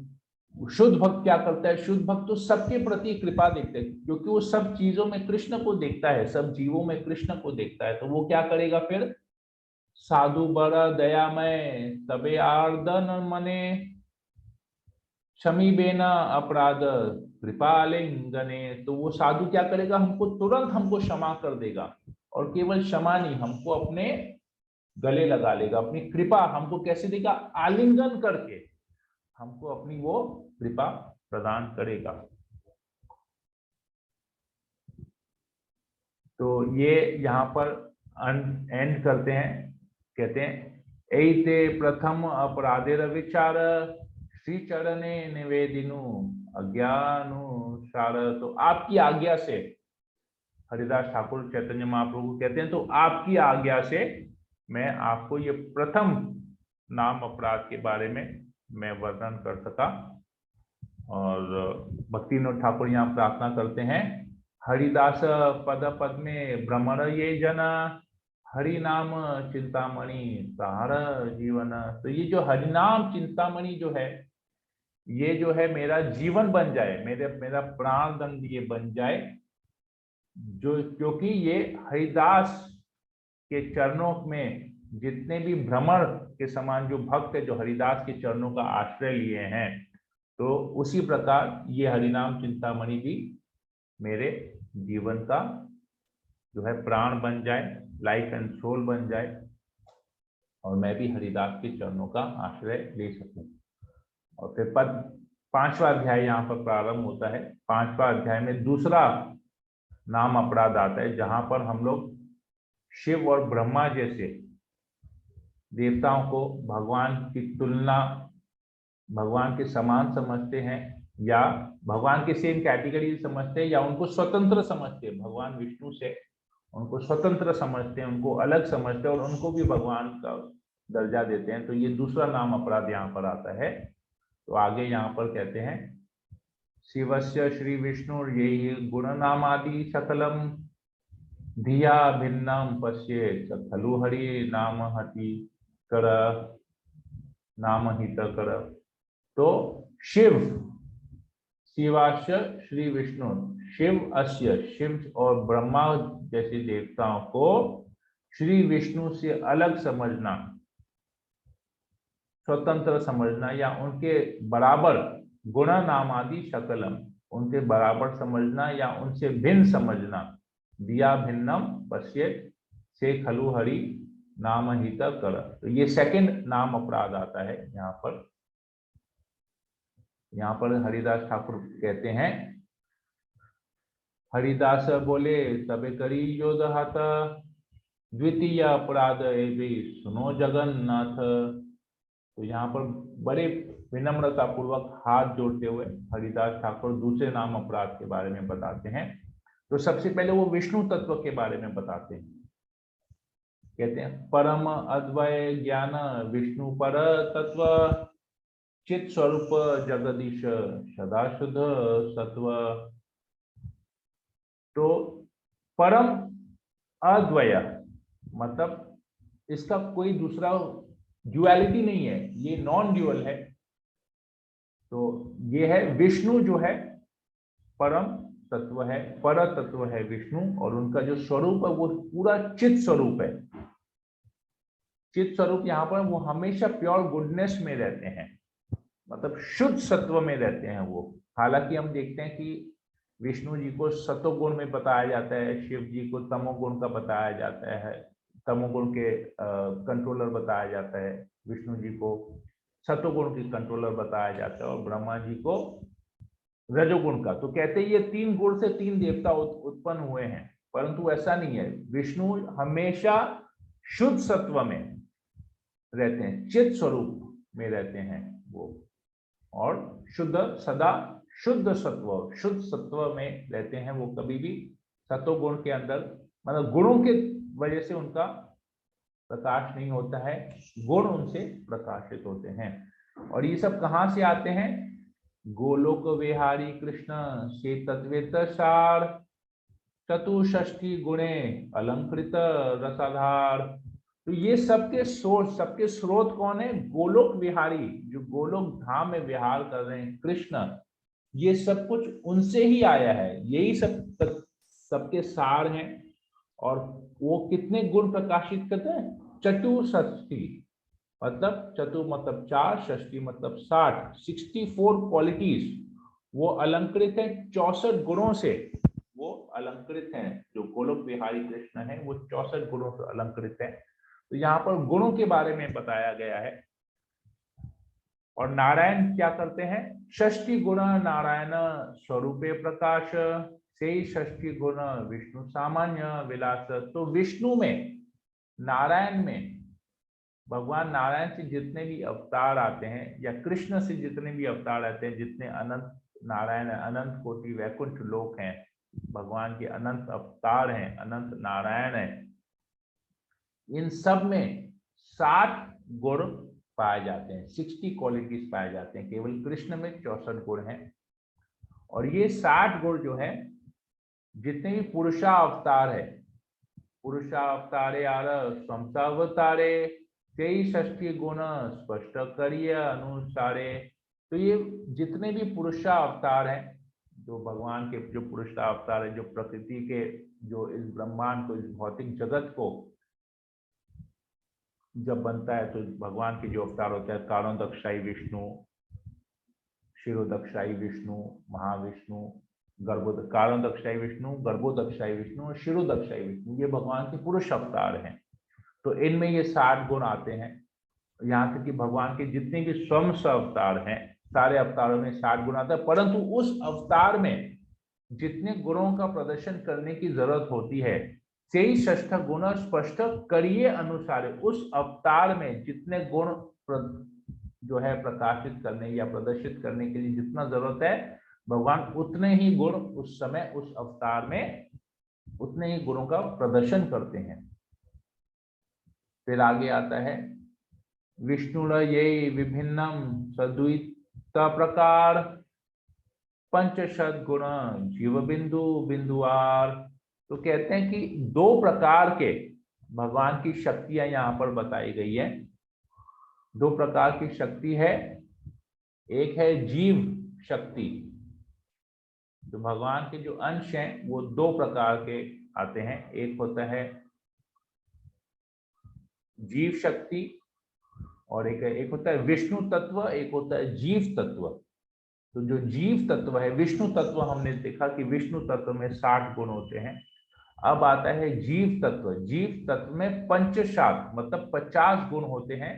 शुद्ध भक्त क्या करता है? शुद्ध भक्त तो सबके प्रति कृपा देखते हैं, क्योंकि वो सब चीजों में कृष्ण को देखता है, सब जीवों में कृष्ण को देखता है। तो वो क्या करेगा फिर? साधु बड़ा दयामय तबे आर्दन मने, क्षमी बेना अपराध कृपा लिंगने। तो वो साधु क्या करेगा? हमको तुरंत हमको क्षमा कर देगा, और केवल क्षमा नहीं, हमको अपने गले लगा लेगा, अपनी कृपा हमको कैसे देगा? आलिंगन करके हमको अपनी वो कृपा प्रदान करेगा। तो ये यहाँ पर एंड करते हैं, कहते हैं एते प्रथम अपराधेर विचार, श्री चरणे निवेदिनु अज्ञानुसार। तो आपकी आज्ञा से, हरिदास ठाकुर चैतन्य महाप्रभु कहते हैं, तो आपकी आज्ञा से मैं आपको ये प्रथम नाम अपराध के बारे में मैं वर्णन कर सका। और भक्तिविनोद ठाकुर यहाँ प्रार्थना करते हैं, हरिदास पद पद में भ्रमर ये जना, हरि नाम चिंतामणि सहार जीवन। तो ये जो हरिनाम चिंतामणि जो है, ये जो है मेरा जीवन बन जाए, मेरा प्राण दंड ये बन जाए, जो क्योंकि ये हरिदास के चरणों में जितने भी भ्रमर के समान जो भक्त है, जो हरिदास के चरणों का आश्रय लिए हैं, तो उसी प्रकार ये हरिनाम चिंतामणि भी मेरे जीवन का जो है प्राण बन जाए, लाइफ एंड सोल बन जाए, और मैं भी हरिदास के चरणों का आश्रय ले सकूं। और फिर पांचवा अध्याय यहाँ पर प्रारंभ होता है। पांचवा अध्याय में दूसरा नाम अपराध आता है, जहां पर हम लोग शिव और ब्रह्मा जैसे देवताओं को भगवान की तुलना, भगवान के समान समझते हैं, या भगवान के सेम कैटेगरी समझते हैं, या उनको स्वतंत्र समझते हैं, भगवान विष्णु से उनको स्वतंत्र समझते हैं, उनको अलग समझते हैं, और उनको भी भगवान का दर्जा देते हैं। तो ये दूसरा नाम अपराध यहाँ पर आता है। तो आगे यहाँ पर कहते हैं, शिवस्य श्री विष्णु ये गुण नाम आदि सकलम, धिया भिन्नम पश्येत खलु हरि नाम हति कर, नाम हित कर। तो शिव, शिवास्य श्री विष्णु, शिव अस्य, शिव और ब्रह्मा जैसे देवताओं को श्री विष्णु से अलग समझना, स्वतंत्र समझना, या उनके बराबर, गुण नाम आदि शकलम, उनके बराबर समझना या उनसे भिन्न समझना, दिया भिन्नम पश्येत से खलु हरि नाम हित कर। तो ये सेकंड नाम अपराध आता है यहाँ पर। यहाँ पर हरिदास ठाकुर कहते हैं, हरिदास बोले तबे करी जो दहात, द्वितीय अपराध ए भी सुनो जगन्नाथ। तो यहाँ पर बड़े विनम्रता पूर्वक हाथ जोड़ते हुए हरिदास ठाकुर दूसरे नाम अपराध के बारे में बताते हैं। तो सबसे पहले वो विष्णु तत्व के बारे में बताते हैं। कहते हैं परम अद्वय ज्ञान विष्णु पर तत्व, चित स्वरूप जगदीश सदा शुद्ध सत्व। तो परम अद्वय मतलब इसका कोई दूसरा ड्युअलिटी नहीं है, ये नॉन ड्यूअल है। तो ये है विष्णु जो है परम तत्व है, पर तत्व है विष्णु, और उनका जो स्वरूप है वो पूरा चित स्वरूप है। चित स्वरूप यहाँ पर वो हमेशा प्योर गुडनेस में रहते हैं, मतलब शुद्ध सत्व में रहते हैं वो। हालांकि हम देखते हैं कि विष्णु जी को सतोगुण में बताया जाता है, शिव जी को तमोगुण का बताया जाता है, तमोगुण के कंट्रोलर बताया जाता है, विष्णु जी को सतोगुण की कंट्रोलर बताया जाता है, और ब्रह्मा जी को रजोगुण का। तो कहते हैं ये 3 गुण से 3 देवता उत्पन्न हुए हैं, परंतु ऐसा नहीं है। विष्णु हमेशा शुद्ध सत्व में रहते हैं, चित स्वरूप में रहते हैं वो, और शुद्ध सदा शुद्ध सत्व में रहते हैं वो। कभी भी सतोगुण के अंदर, मतलब गुणों के वजह से उनका प्रकाश नहीं होता है, गुण उनसे प्रकाशित होते हैं। और ये सब कहाँ से आते हैं? गोलोक विहारी कृष्ण से तत्वेत सार, चतुष्षष्टि गुणे अलंकृत रसाधार। तो ये सबके सोर्स, सबके स्रोत कौन है? गोलोक विहारी, जो गोलोक धाम में विहार कर रहे हैं कृष्ण, ये सब कुछ उनसे ही आया है, यही सब सबके सार हैं। और वो कितने गुण प्रकाशित करते हैं? चतुष्षष्टि, मतलब चतु मतलब 4, षष्टि मतलब 60, 64 क्वालिटीज वो अलंकृत है, 64 गुणों से वो अलंकृत हैं। जो गोलोक विहारी कृष्ण है वो 64 गुणों से अलंकृत है। तो यहाँ पर गुणों के बारे में बताया गया है। और नारायण क्या करते हैं? षष्टि गुण नारायण स्वरूपे प्रकाश, से षष्टि गुण विष्णु सामान्य विलास। तो विष्णु में, नारायण में, भगवान नारायण से जितने भी अवतार आते हैं, या कृष्ण से जितने भी अवतार आते हैं, जितने अनंत नारायण, अनंत कोटि वैकुंठ लोक हैं, भगवान के अनंत अवतार हैं, अनंत नारायण हैं, इन सब में 60 गुण पाए जाते हैं, 60 क्वालिटीज पाए जाते हैं। केवल कृष्ण में 64 गुण हैं। और ये 60 गुण जो है, जितने भी पुरुषा अवतार है, पुरुषा अवतारे आर स्वमतावतारे, 63 गुण स्पष्ट करिए अनुसारे। तो ये जितने भी पुरुषा अवतार हैं, जो भगवान के जो पुरुषा अवतार है, जो प्रकृति के, जो इस ब्रह्मांड को, इस भौतिक जगत को जब बनता है, तो भगवान के जो अवतार होते हैं, कारणोदक्षाई विष्णु, शिरोदक्षाई विष्णु, महाविष्णु, कारणोदक्षाई विष्णु, गर्भोदक्षाई विष्णु और शिरोदक्षाई विष्णु, ये भगवान के पुरुष अवतार हैं। तो इनमें ये 60 गुण आते हैं। यहाँ तक कि भगवान के जितने भी स्वयं अवतार हैं, सारे अवतारों में 60 गुण आता है, परंतु उस अवतार में जितने गुणों का प्रदर्शन करने की जरूरत होती है, से ही षष्ठ गुण स्पष्ट करिए अनुसार, उस अवतार में जितने गुण जो है प्रकाशित करने या प्रदर्शित करने के लिए जितना जरूरत है, भगवान उतने ही गुण उस समय उस अवतार में, उतने ही गुणों का प्रदर्शन करते हैं। फिर आगे आता है विष्णु ये विभिन्नम सद्वित प्रकार, पंचशत गुण जीव बिंदु बिंदुआर। तो कहते हैं कि 2 प्रकार के भगवान की शक्तियां यहाँ पर बताई गई है। 2 प्रकार की शक्ति है। एक है जीव शक्ति, तो भगवान के जो अंश हैं वो 2 प्रकार के आते हैं। एक होता है जीव शक्ति, और एक होता है विष्णु तत्व, एक होता है जीव तत्व। तो जो जीव तत्व है, विष्णु तत्व, हमने देखा कि विष्णु तत्व में 60 गुण होते हैं। अब आता है जीव तत्व। जीव तत्व में पंचशात मतलब 50 गुण होते हैं,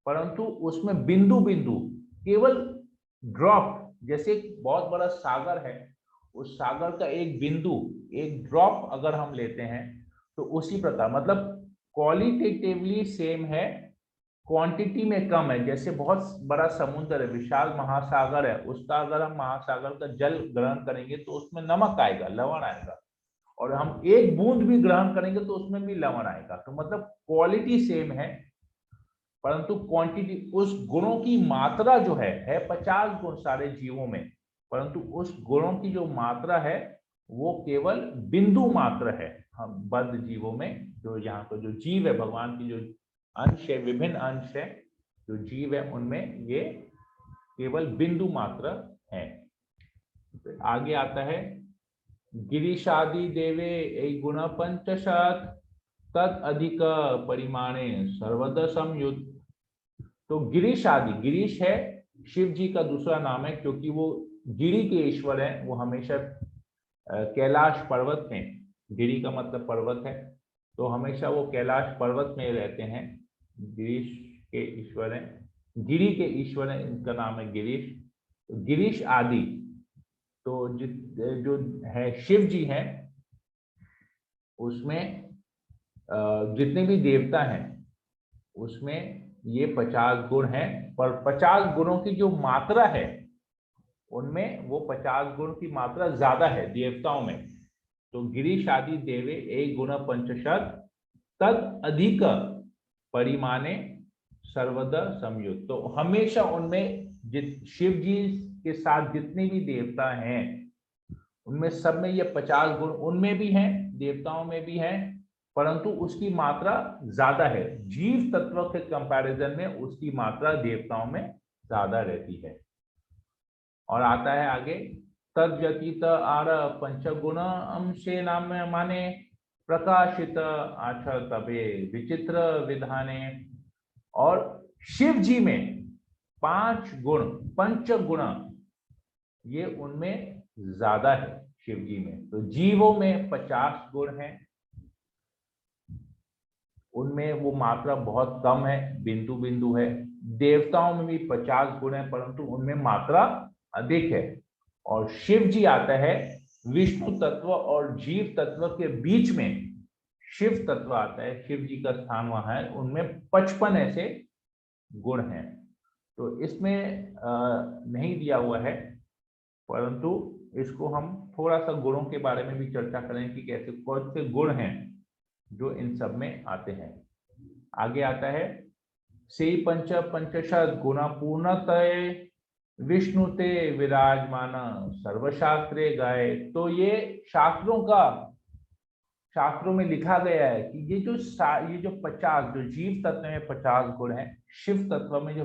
परंतु उसमें बिंदु बिंदु केवल ड्रॉप, जैसे एक बहुत बड़ा सागर है, उस सागर का एक बिंदु, एक ड्रॉप अगर हम लेते हैं तो उसी प्रकार, मतलब क्वालिटेटिवली सेम है, क्वांटिटी में कम है। जैसे बहुत बड़ा समुद्र है, विशाल महासागर है, उसका अगर हम महासागर का जल ग्रहण करेंगे तो उसमें नमक आएगा, लवण आएगा, और हम एक बूंद भी ग्रहण करेंगे तो उसमें भी लवण आएगा। तो मतलब क्वालिटी सेम है, परंतु क्वांटिटी, उस गुणों की मात्रा जो है 50 गुण सारे जीवों में, परंतु उस गुणों की जो मात्रा है वो केवल बिंदु मात्र है। हम बद्ध जीवों में, जो यहाँ पर जो जीव है, भगवान की जो अंश है, विभिन्न अंश है जो जीव है, उनमें ये केवल बिंदु मात्र है। आगे आता है गिरीशादि देवे एक गुण पंचशत तद अधिक परिमाणे सर्वद संयुक्त। तो गिरीश आदि, गिरीश है शिव जी का दूसरा नाम है, क्योंकि वो गिरी के ईश्वर है। वो हमेशा कैलाश पर्वत में, गिरी का मतलब पर्वत है, तो हमेशा वो कैलाश पर्वत में रहते हैं। गिरीश के ईश्वर है, गिरी के ईश्वर है, इनका नाम है गिरीश। तो गिरीश आदि, तो जो है शिव जी हैं, उसमें जितने भी देवता हैं उसमें ये 50 गुण हैं, पर 50 गुणों की जो मात्रा है उनमें वो 50 गुण की मात्रा ज्यादा है देवताओं में। तो गिरीश आदि देवे एक गुण पंचशत तद अधिक परिमाणे सर्वद संयुक्त। तो हमेशा उनमें शिव जी के साथ जितने भी देवता हैं उनमें सब में ये 50 गुण उनमें भी हैं, देवताओं में भी हैं, परंतु उसकी मात्रा ज्यादा है। जीव तत्व के कंपैरिजन में उसकी मात्रा देवताओं में ज्यादा रहती है। और आता है आगे तद्यतीत आर पंचगुण अंशे नाम माने प्रकाशित आच तबे विचित्र विधाने। और शिव जी में 5 गुण, पंच गुण, ये उनमें ज्यादा है शिव जी में। तो जीवों में 50 गुण है, उनमें वो मात्रा बहुत कम है, बिंदु बिंदु है। देवताओं में भी 50 गुण है, परंतु उनमें मात्रा अधिक है। और शिव जी आता है विष्णु तत्व और जीव तत्व के बीच में, शिव तत्व आता है, शिव जी का स्थान वहां है, उनमें 55 ऐसे गुण हैं। तो इसमें नहीं दिया हुआ है, परंतु इसको हम थोड़ा सा गुणों के बारे में भी चर्चा करें कि कैसे कौन से गुण हैं जो इन सब में आते हैं। आगे आता है से पंच पंचशत गुण पूर्णतय विष्णु ते विराजमान सर्वशास्त्रे गाये। तो ये शास्त्रों का, शास्त्रों में लिखा गया है कि ये जो 50, जो जीव तत्व में 50 गुण है, शिव तत्व में जो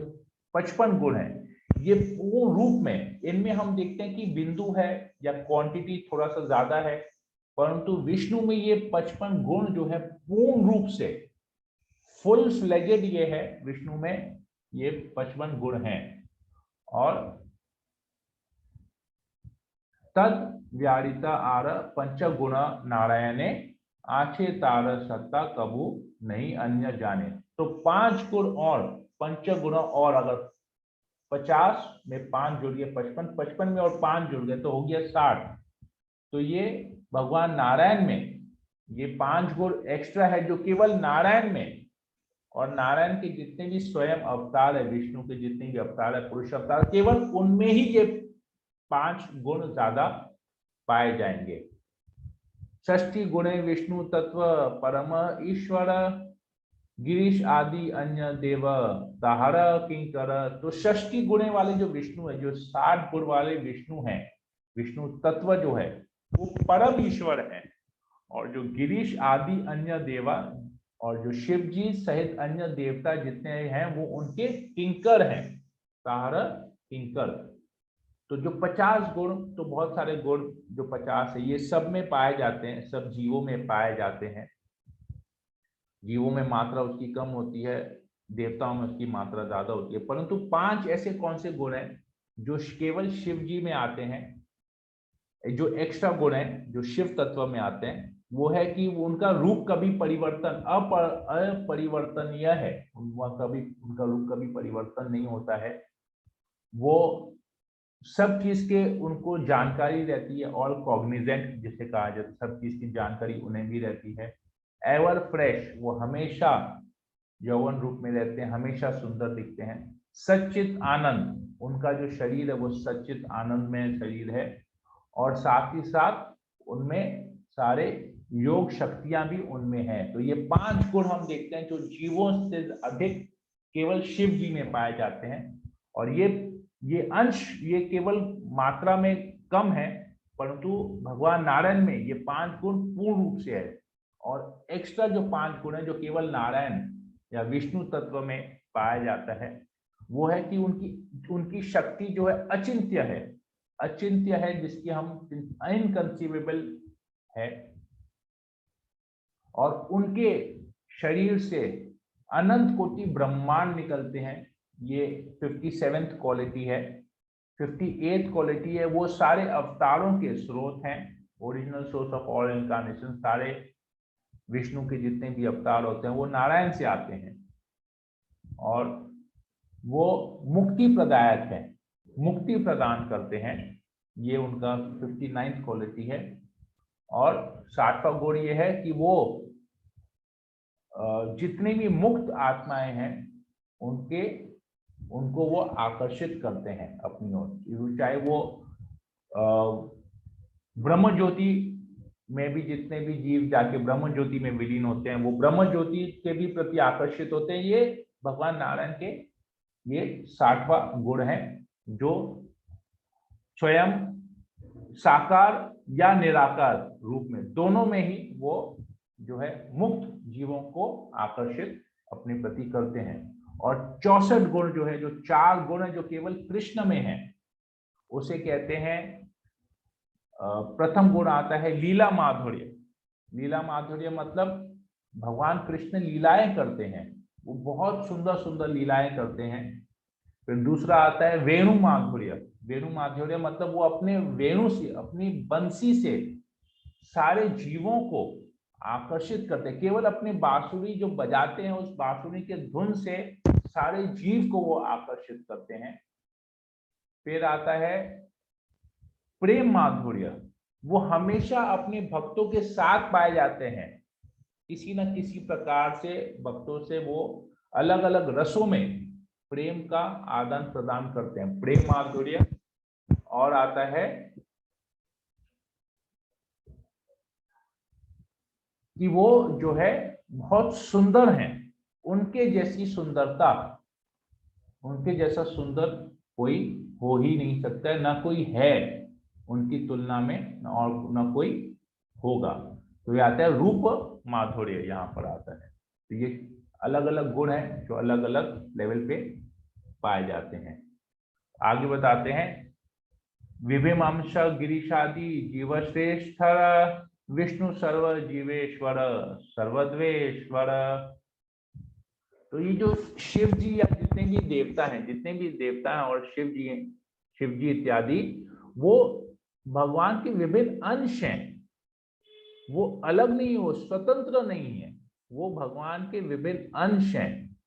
55 गुण है, ये पूर्ण रूप में, इनमें हम देखते हैं कि बिंदु है या क्वांटिटी थोड़ा सा ज्यादा है, परंतु विष्णु में ये 55 गुण जो है पूर्ण रूप से फुल फ्लेजेड ये है, विष्णु में ये 55 गुण हैं। और तद व्यारिता आर पंचगुण नारायणे आछे तार सत्ता कबू नहीं अन्य जाने। तो 5 गुण और पंचगुण, और अगर 50 में 5 जुड़ गए 55, 55 में और 5 जुड़ गए तो हो गया 60। तो ये भगवान नारायण में ये 5 गुण एक्स्ट्रा है जो केवल नारायण में, और नारायण के जितने भी स्वयं अवतार है, विष्णु के जितने भी अवतार है, पुरुष अवतार, केवल उनमें ही ये 5 गुण ज्यादा पाए जाएंगे। षष्ठी गुणे विष्णु तत्व परम ईश्वर गिरीश आदि अन्य देव ताहर किंकर। तो षष्ठी गुणे वाले जो विष्णु है, जो 60 गुण वाले विष्णु हैं, विष्णु तत्व जो है वो परम ईश्वर है। और जो गिरीश आदि अन्य देवा, और जो शिव जी सहित अन्य देवता जितने हैं वो उनके किंकर हैं, ताहर किंकर। तो जो 50 गुण, तो बहुत सारे गुण जो 50 है ये सब में पाए जाते हैं, सब जीवों में पाए जाते हैं। जीवों में मात्रा उसकी कम होती है, देवताओं में उसकी मात्रा ज्यादा होती है। परंतु 5 ऐसे कौन से गुण हैं जो केवल शिव जी में आते हैं, जो एक्स्ट्रा गुण हैं जो शिव तत्व में आते हैं, वो है कि वो उनका रूप कभी परिवर्तन अपरिवर्तनीय है, उनका रूप कभी परिवर्तन नहीं होता है। वो सब चीज के उनको जानकारी रहती है, ऑल कॉग्निजेंट जिसे कहा जाता है, सब चीज की जानकारी उन्हें भी रहती है। एवर फ्रेश, वो हमेशा यौवन रूप में रहते हैं, हमेशा सुंदर दिखते हैं। सच्चित आनंद, उनका जो शरीर है वो सच्चित आनंद में शरीर है, और साथ ही साथ उनमें सारे योग शक्तियां भी उनमें हैं। तो ये 5 गुण हम देखते हैं जो जीवों से अधिक केवल शिव जी में पाए जाते हैं। और ये अंश ये केवल मात्रा में कम है, परंतु भगवान नारायण में ये 5 गुण पूर्ण रूप से है। और एक्स्ट्रा जो 5 गुण है जो केवल नारायण या विष्णु तत्व में पाया जाता है, वो है कि उनकी शक्ति जो है अचिंत्य है, अचिंत्य है, जिसकी हम इनकंसीवेबल है। और उनके शरीर से अनंत कोटि ब्रह्मांड निकलते हैं। ये 57th क्वालिटी है। 58th क्वालिटी है, वो सारे अवतारों के स्रोत हैं, original source of all incarnation. सारे विष्णु के जितने भी अवतार होते हैं वो नारायण से आते हैं, और वो मुक्ति प्रदायक है, मुक्ति प्रदान करते हैं। ये उनका 59th क्वालिटी है। और 60वां गुण ये है कि वो जितनी भी मुक्त आत्माएं हैं उनको वो आकर्षित करते हैं अपनी ओर। चाहे वो ब्रह्म ज्योति में भी जितने भी जीव जाके ब्रह्म ज्योति में विलीन होते हैं, वो ब्रह्म ज्योति के भी प्रति आकर्षित होते हैं। ये भगवान नारायण के ये 60वां गुण है, जो स्वयं साकार या निराकार रूप में दोनों में ही वो जो है मुक्त जीवों को आकर्षित अपने प्रति करते हैं। और 64 गुण जो है, जो 4 गुण है जो केवल कृष्ण में है, उसे कहते हैं, प्रथम गुण आता है लीला माधुर्य। लीला माधुर्य मतलब भगवान कृष्ण लीलाएं करते हैं, वो बहुत सुंदर सुंदर लीलाएं करते हैं। फिर दूसरा आता है वेणु माधुर्य। वेणु माधुर्य मतलब वो अपने वेणु से, अपनी बंसी से सारे जीवों को आकर्षित करते हैं। केवल अपनी बांसुरी जो बजाते हैं, उस बांसुरी के धुन से सारे जीव को वो आकर्षित करते हैं। फिर आता है प्रेम माधुर्य। वो हमेशा अपने भक्तों के साथ पाए जाते हैं, किसी न किसी प्रकार से भक्तों से वो अलग अलग रसों में प्रेम का आदान प्रदान करते हैं, प्रेम माधुर्य। और आता है कि वो जो है बहुत सुंदर हैं, उनके जैसी सुंदरता, उनके जैसा सुंदर कोई हो ही नहीं सकता है, ना कोई है उनकी तुलना में, और ना कोई होगा। तो ये आता है रूप माधुर्य, यहाँ पर आता है। तो ये अलग अलग गुण हैं जो अलग अलग लेवल पे पाए जाते हैं। आगे बताते हैं, विभिमांश गिरीशादि जीवश्रेष्ठ विष्णु सर्व जीवेश्वर सर्वद्वेश्वर। तो ये जो शिव जी या जितने भी देवता हैं और शिव जी इत्यादि, वो भगवान के विभिन्न अंश हैं, वो अलग नहीं, वो स्वतंत्र नहीं है, वो भगवान के विभिन्न अंश हैं।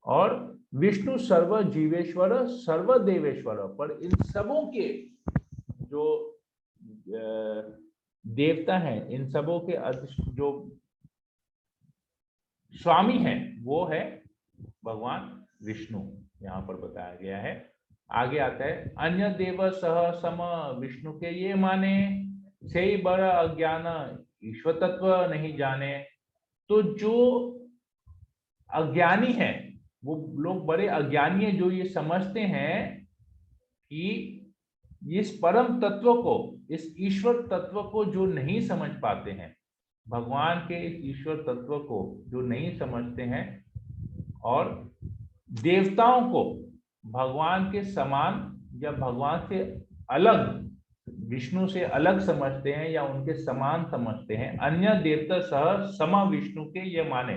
और विष्णु सर्व जीवेश्वर सर्व देवेश्वर, पर इन सबों के जो देवता हैं, इन सबों के जो स्वामी हैं, वो है भगवान विष्णु, यहाँ पर बताया गया है। आगे आता है, अन्य देव सह सम विष्णु के ये माने, से बड़ अज्ञान ईश्वर तत्व नहीं जाने। तो जो अज्ञानी है, वो लोग बड़े अज्ञानी हैं, जो ये समझते हैं कि इस परम तत्व को, इस ईश्वर तत्व को जो नहीं समझ पाते हैं, भगवान के इस ईश्वर तत्व को जो नहीं समझते हैं, और देवताओं को भगवान के समान या भगवान से अलग, विष्णु से अलग समझते हैं या उनके समान समझते हैं। अन्य देवता सह समा विष्णु के ये माने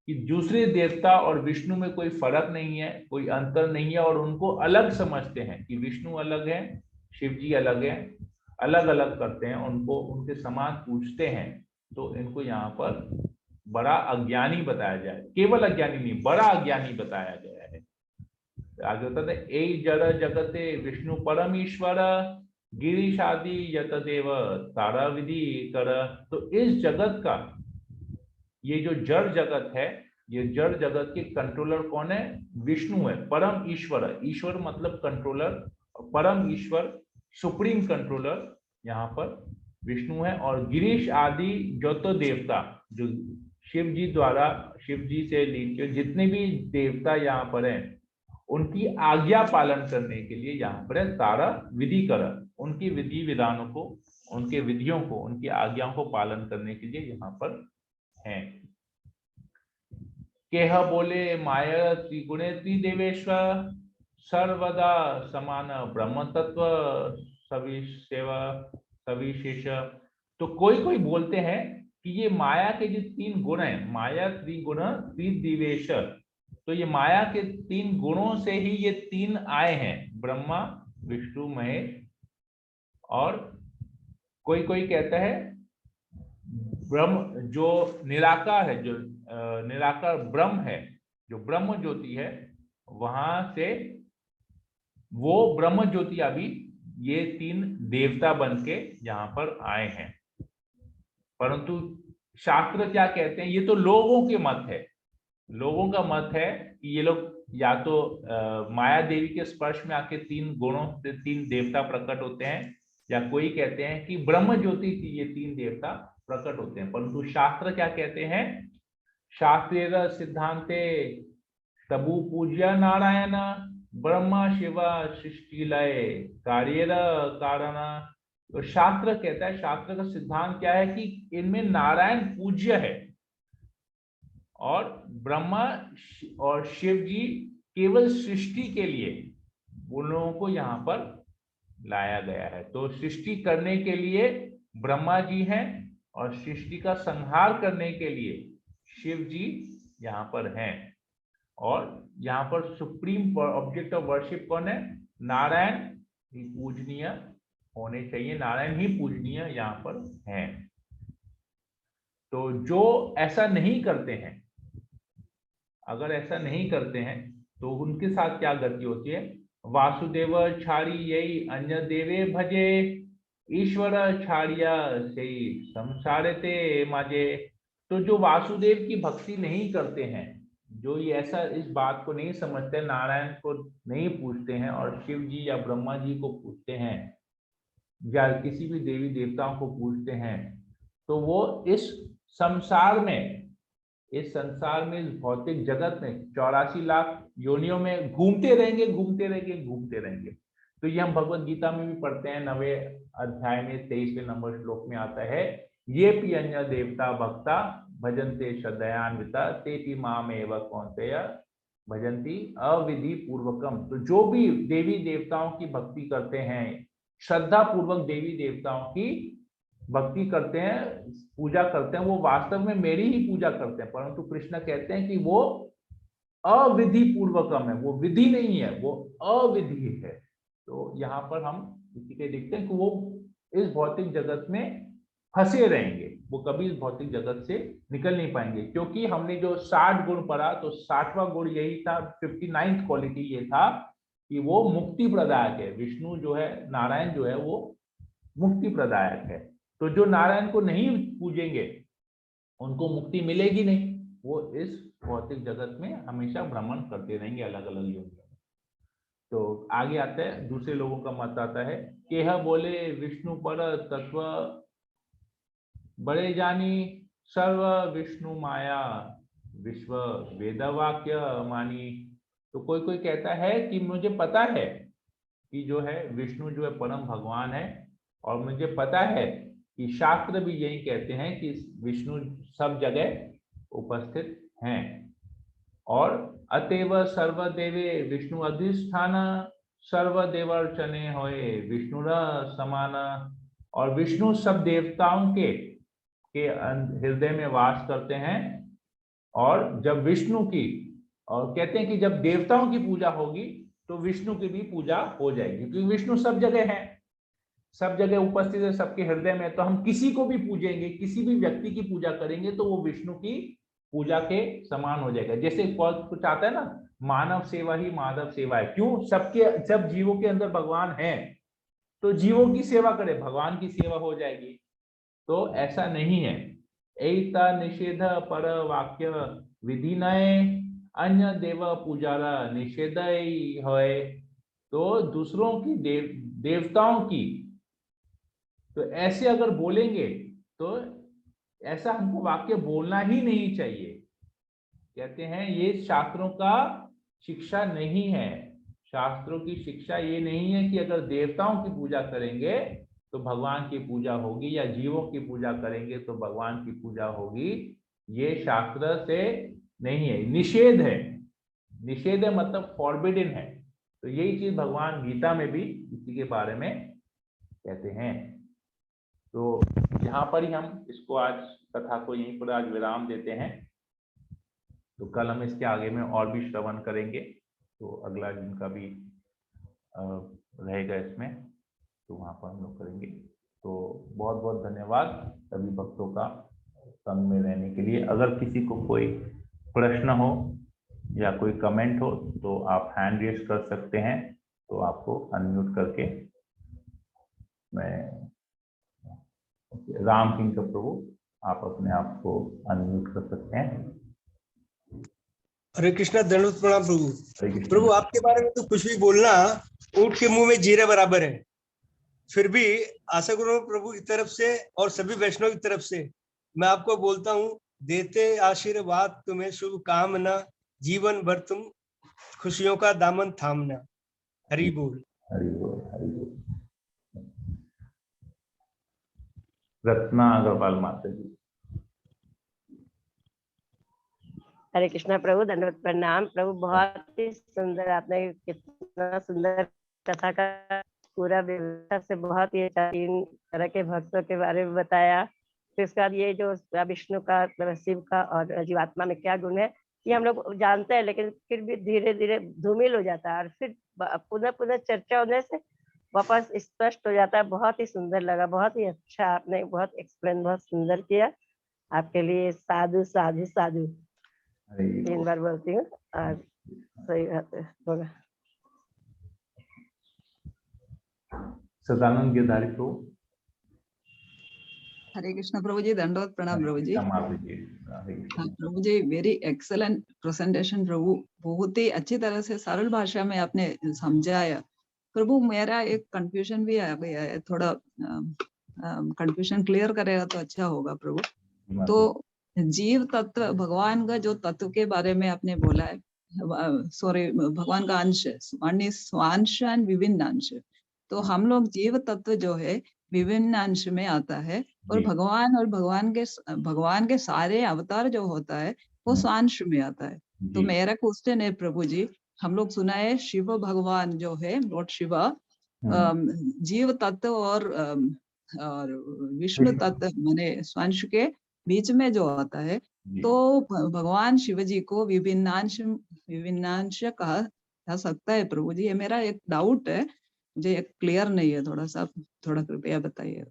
कि दूसरे देवता और विष्णु में कोई फर्क नहीं है, कोई अंतर नहीं है, और उनको अलग समझते हैं कि विष्णु अलग है, शिव जी अलग है। अलग अलग करते हैं, उनको उनके समान पूछते हैं, तो इनको यहाँ पर बड़ा अज्ञानी बताया जाए। केवल अज्ञानी नहीं, बड़ा अज्ञानी बताया गया है। आगे होता है ए जड़ जगते विष्णु परम ईश्वर गिरीश आदि यतदेव तारा विधि कर। तो इस जगत का, ये जो जड़ जगत है, ये जड़ जगत के कंट्रोलर कौन है? विष्णु है, परम ईश्वर। ईश्वर मतलब कंट्रोलर, परम ईश्वर सुप्रीम कंट्रोलर यहाँ पर विष्णु है। और गिरीश आदि जो तो देवता, जो शिव जी द्वारा, शिव जी से लीन जितने भी देवता यहाँ पर हैं, उनकी आज्ञा पालन करने के लिए यहाँ पर है तारा विधि कर। उनकी विधि विधानों को, उनके विधियों को, उनकी आज्ञाओं को पालन करने के लिए यहाँ पर हैं। केह बोले माया त्रिगुणे त्रिदेवेश्वर सर्वदा समान ब्रह्म तत्व सविशेष। तो कोई कोई बोलते हैं कि ये माया के जो 3 गुण हैं, माया त्रिगुण त्रिदिवेश, तो ये माया के 3 गुणों से ही ये 3 आए हैं, ब्रह्मा विष्णु महेश। और कोई कोई कहता है ब्रह्म जो निराकार है, जो निराकार ब्रह्म है, जो ब्रह्म ज्योति है, वहां से वो ब्रह्म ज्योति अभी ये 3 देवता बन के यहाँ पर आए हैं। परंतु शास्त्र क्या कहते हैं, ये तो लोगों के मत है, लोगों का मत है कि ये लोग या तो माया देवी के स्पर्श में आके 3 गुणों से 3 देवता प्रकट होते हैं, या कोई कहते हैं कि ब्रह्म ज्योति से ये 3 देवता प्रकट होते हैं। परंतु शास्त्र क्या कहते हैं? शास्त्रेर सिद्धांते तबु पूज्य नारायण ब्रह्मा शिवा सृष्टि लय कार्येर कारण। तो शास्त्र कहता है, शास्त्र का सिद्धांत क्या है कि इनमें नारायण पूज्य है, और ब्रह्मा और शिव जी केवल सृष्टि के लिए उन लोगों को यहाँ पर लाया गया है। तो सृष्टि करने के लिए ब्रह्मा जी हैं, और सृष्टि का संहार करने के लिए शिव जी यहाँ पर हैं। और यहाँ पर सुप्रीम ऑब्जेक्ट ऑफ वर्शिप कौन है? नारायण ही पूजनीय होने चाहिए, नारायण ही पूजनीय यहाँ पर हैं। तो जो ऐसा नहीं करते हैं, अगर ऐसा नहीं करते हैं तो उनके साथ क्या गति होती है? वासुदेव छाड़ी यही अन्य देवे भजे ईश्वर छाड़िया से संसारते माजे। तो जो वासुदेव की भक्ति नहीं करते हैं, जो ये ऐसा इस बात को नहीं समझते, नारायण को नहीं पूछते हैं और शिव जी या ब्रह्मा जी को पूछते हैं, या किसी भी देवी देवताओं को पूछते हैं, तो वो इस संसार में, इस संसार में, इस भौतिक जगत में 84 लाख योनियों में घूमते रहेंगे, घूमते रहेंगे, घूमते रहेंगे। तो ये हम भगवत गीता में भी पढ़ते हैं, 9वें अध्याय में 23वें नंबर श्लोक में आता है, ये पी अन्य देवता भक्ता भजन्ते श्रद्धयान्विता तेपि माम एव कौन्तेय भजन्ति अविधि पूर्वकम। तो जो भी देवी देवताओं की भक्ति करते हैं, श्रद्धा पूर्वक देवी देवताओं की भक्ति करते हैं, पूजा करते हैं, वो वास्तव में मेरी ही पूजा करते हैं। परंतु कृष्ण कहते हैं कि वो अविधि पूर्वकम है, वो विधि नहीं है, वो अविधि है। तो यहाँ पर हम इसी के देखते हैं कि वो इस भौतिक जगत में फंसे रहेंगे, वो कभी इस भौतिक जगत से निकल नहीं पाएंगे। क्योंकि हमने जो 60 गुण पढ़ा, तो 60वां गुण यही था, 59th क्वालिटी ये था कि वो मुक्ति प्रदायक है। विष्णु जो है, नारायण जो है, वो मुक्ति प्रदायक है। तो जो नारायण को नहीं पूजेंगे उनको मुक्ति मिलेगी नहीं, वो इस भौतिक जगत में हमेशा भ्रमण करते रहेंगे अलग अलग योनियों में। तो आगे आता है, दूसरे लोगों का मत आता है, केह बोले विष्णु पर तत्व बड़े जानी सर्व विष्णु माया विश्व वेदवाक्य मानी। तो कोई कोई कहता है कि मुझे पता है कि जो है विष्णु जो है परम भगवान है, और मुझे पता है कि शास्त्र भी यही कहते हैं कि विष्णु सब जगह उपस्थित हैं, और अतएव सर्वदेवे विष्णु अधिष्ठान सर्वदेवर्चने होए विष्णुर समान। और विष्णु सब देवताओं के हृदय में वास करते हैं। और जब विष्णु की, और कहते हैं कि जब देवताओं की पूजा होगी तो विष्णु की भी पूजा हो जाएगी, क्योंकि विष्णु सब जगह है, सब जगह उपस्थित है, सबके हृदय में, तो हम किसी को भी पूजेंगे, किसी भी व्यक्ति की पूजा करेंगे तो वो विष्णु की पूजा के समान हो जाएगा। जैसे कुछ आता है ना, मानव सेवा ही माधव सेवा है। क्यों? सब जीवों के अंदर भगवान है, तो जीवों की सेवा करें, भगवान की सेवा हो जाएगी। तो ऐसा नहीं है। एता निषेध पर वाक्य विधि नए अन्य देव पूजारा निषेध है। तो दूसरों की देवताओं की, तो ऐसे अगर बोलेंगे तो ऐसा हमको वाक्य बोलना ही नहीं चाहिए। कहते हैं ये शास्त्रों का शिक्षा नहीं है। शास्त्रों की शिक्षा ये नहीं है कि अगर देवताओं की पूजा करेंगे तो भगवान की पूजा होगी, या जीवों की पूजा करेंगे तो भगवान की पूजा होगी। ये शास्त्र से नहीं है, निषेध है। निषेध है मतलब फॉरबिडन है। तो यही चीज भगवान गीता में भी इसी के बारे में कहते हैं। तो यहाँ पर ही हम इसको आज कथा को यहीं पर आज विराम देते हैं। तो कल हम इसके आगे में और भी श्रवण करेंगे। तो अगला जिनका भी रहेगा इसमें, तो वहाँ पर हम लोग करेंगे। तो बहुत बहुत धन्यवाद सभी भक्तों का संग में रहने के लिए। अगर किसी को कोई प्रश्न हो या कोई कमेंट हो तो आप हैंड रेज कर सकते हैं। तो आपको अनम्यूट करके मैं राम किंग प्रभु, आप अपने आप को अनम्यूट कर सकते हैं। हरे कृष्णा, दंडवत प्रणाम प्रभु। हरे कृष्ण। प्रभु आपके बारे में तो कुछ भी बोलना ऊंट के मुंह में जीरे बराबर है। फिर भी आशा गुरु प्रभु की तरफ से और सभी वैष्णव की तरफ से मैं आपको बोलता हूँ, देते आशीर्वाद तुम्हें शुभ कामना, जीवन भर तुम खुशियों का दामन थामना। हरि बोल। हरि बोल, हरि बोल। रत्ना अग्रवाल माता जी। हरे कृष्णा प्रभु, दंडवत प्रणाम प्रभु। बहुत ही सुंदर, आपने कितना सुंदर कथा का पूरा व्यवस्था से बहुत ही 3 तरह के भक्तों के बारे में बताया। फिर उसके बाद ये जो विष्णु का, शिव का और जीवात्मा में क्या गुण है ये हम लोग जानते हैं, लेकिन फिर भी धीरे धीरे धूमिल हो जाता है और फिर पुनः पुनः चर्चा होने से वापस स्पष्ट हो जाता है। बहुत ही सुंदर लगा, बहुत ही अच्छा, आपने बहुत एक्सप्लेन बहुत सुंदर किया। आपके लिए साधु साधु साधु 3 बार बोलती हूँ और सही बात है होगा। सदानंद गिरधारी प्रभु। हरे कृष्ण प्रभु जी, दंडवत प्रणाम प्रभु जी। हाँ प्रभु जी, वेरी एक्सेलेंट प्रेजेंटेशन प्रभु। बहुत ही अच्छी तरह से सरल भाषा में आपने समझाया प्रभु। मेरा एक कंफ्यूजन भी आ गया है, थोड़ा कंफ्यूजन क्लियर करेगा तो अच्छा होगा प्रभु। तो जीव तत्व, भगवान का जो तत्व के बारे में आपने बोला है, सॉरी, भगवान का अंश, स्वांश एंड विभिन्न अंश। तो हम लोग जीव तत्व जो है विभिन्न अंश में आता है, और भगवान और भगवान के सारे अवतार जो होता है वो स्वांश में आता है। तो मेरा क्वेश्चन है प्रभु जी, हम लोग सुना है शिव भगवान जो है लॉर्ड शिवा जीव तत्व और विष्णु तत्व माने स्वांश के बीच में जो आता है, तो भगवान शिव जी को विभिन्नांश कहा जा सकता है प्रभु जी? ये मेरा एक डाउट है, मुझे क्लियर नहीं है, थोड़ा कृपया बताइए।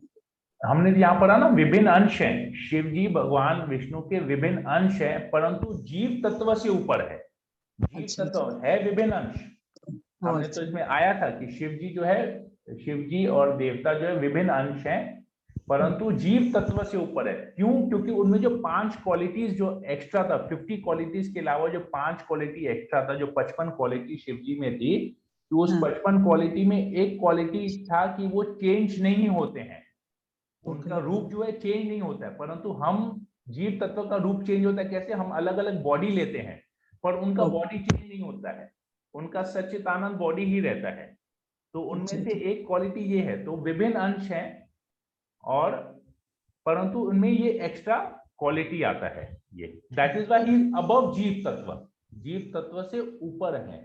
हमने यहाँ पर ना विभिन्न अंश हैं, शिव जी भगवान विष्णु के विभिन्न अंश हैं, परंतु जीव तत्व से ऊपर है। जीव तत्व है विभिन्न अंश। हमने तो इसमें आया था कि शिव जी जो है, शिव जी और देवता जो है विभिन्न अंश हैं, परंतु जीव तत्व से ऊपर है। क्यों? क्योंकि उनमें जो 5 क्वालिटीज जो एक्स्ट्रा था, 50 क्वालिटीज के अलावा जो 5 क्वालिटी एक्स्ट्रा था, जो 55 क्वालिटी शिव जी में थी, तो उस 55 क्वालिटी में एक क्वालिटी था कि वो चेंज नहीं होते हैं, उनका रूप जो है चेंज नहीं होता है। परंतु हम जीव तत्व का रूप चेंज होता है। कैसे? हम अलग अलग बॉडी लेते हैं पर उनका बॉडी चेंज नहीं होता है, उनका सच्चिदानंद बॉडी ही रहता है। तो उनमें से एक क्वालिटी ये है। तो विभिन्न अंश हैं और परंतु उनमें ये एक्स्ट्रा क्वालिटी आता है, ये that is why he is above जीव तत्व, जीव तत्व से ऊपर है,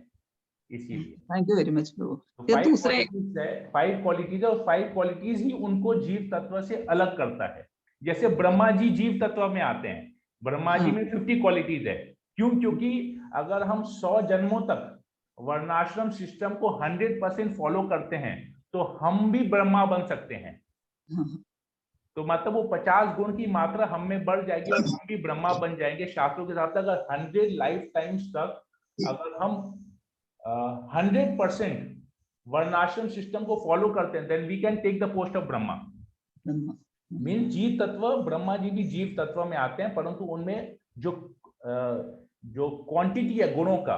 इसीलिए। थैंक यू वेरी मच प्रभु। तो 5 क्वालिटीज है और 5 क्वालिटीज ही उनको जीव तत्व से अलग करता है। जैसे ब्रह्मा जी जीव तत्व में आते हैं, ब्रह्मा जी में 50 क्वालिटीज है। क्यों? क्योंकि अगर हम 100 जन्मों तक वर्णाश्रम सिस्टम को 100% फॉलो करते हैं तो हम भी ब्रह्मा बन सकते हैं। तो मतलब वो 50 गुण की मात्रा हम में बढ़ जाएगी और हम भी ब्रह्मा बन जाएंगे शास्त्रों के हिसाब से। अगर 100 लाइफ टाइम्स तक अगर हम 100% वर्णाश्रम सिस्टम को फॉलो करते हैं, then we can take the post of Brahma. Mean जीव तत्व, ब्रह्मा जी भी जीव तत्व में आते हैं, परंतु उनमें जो क्वांटिटी है गुणों का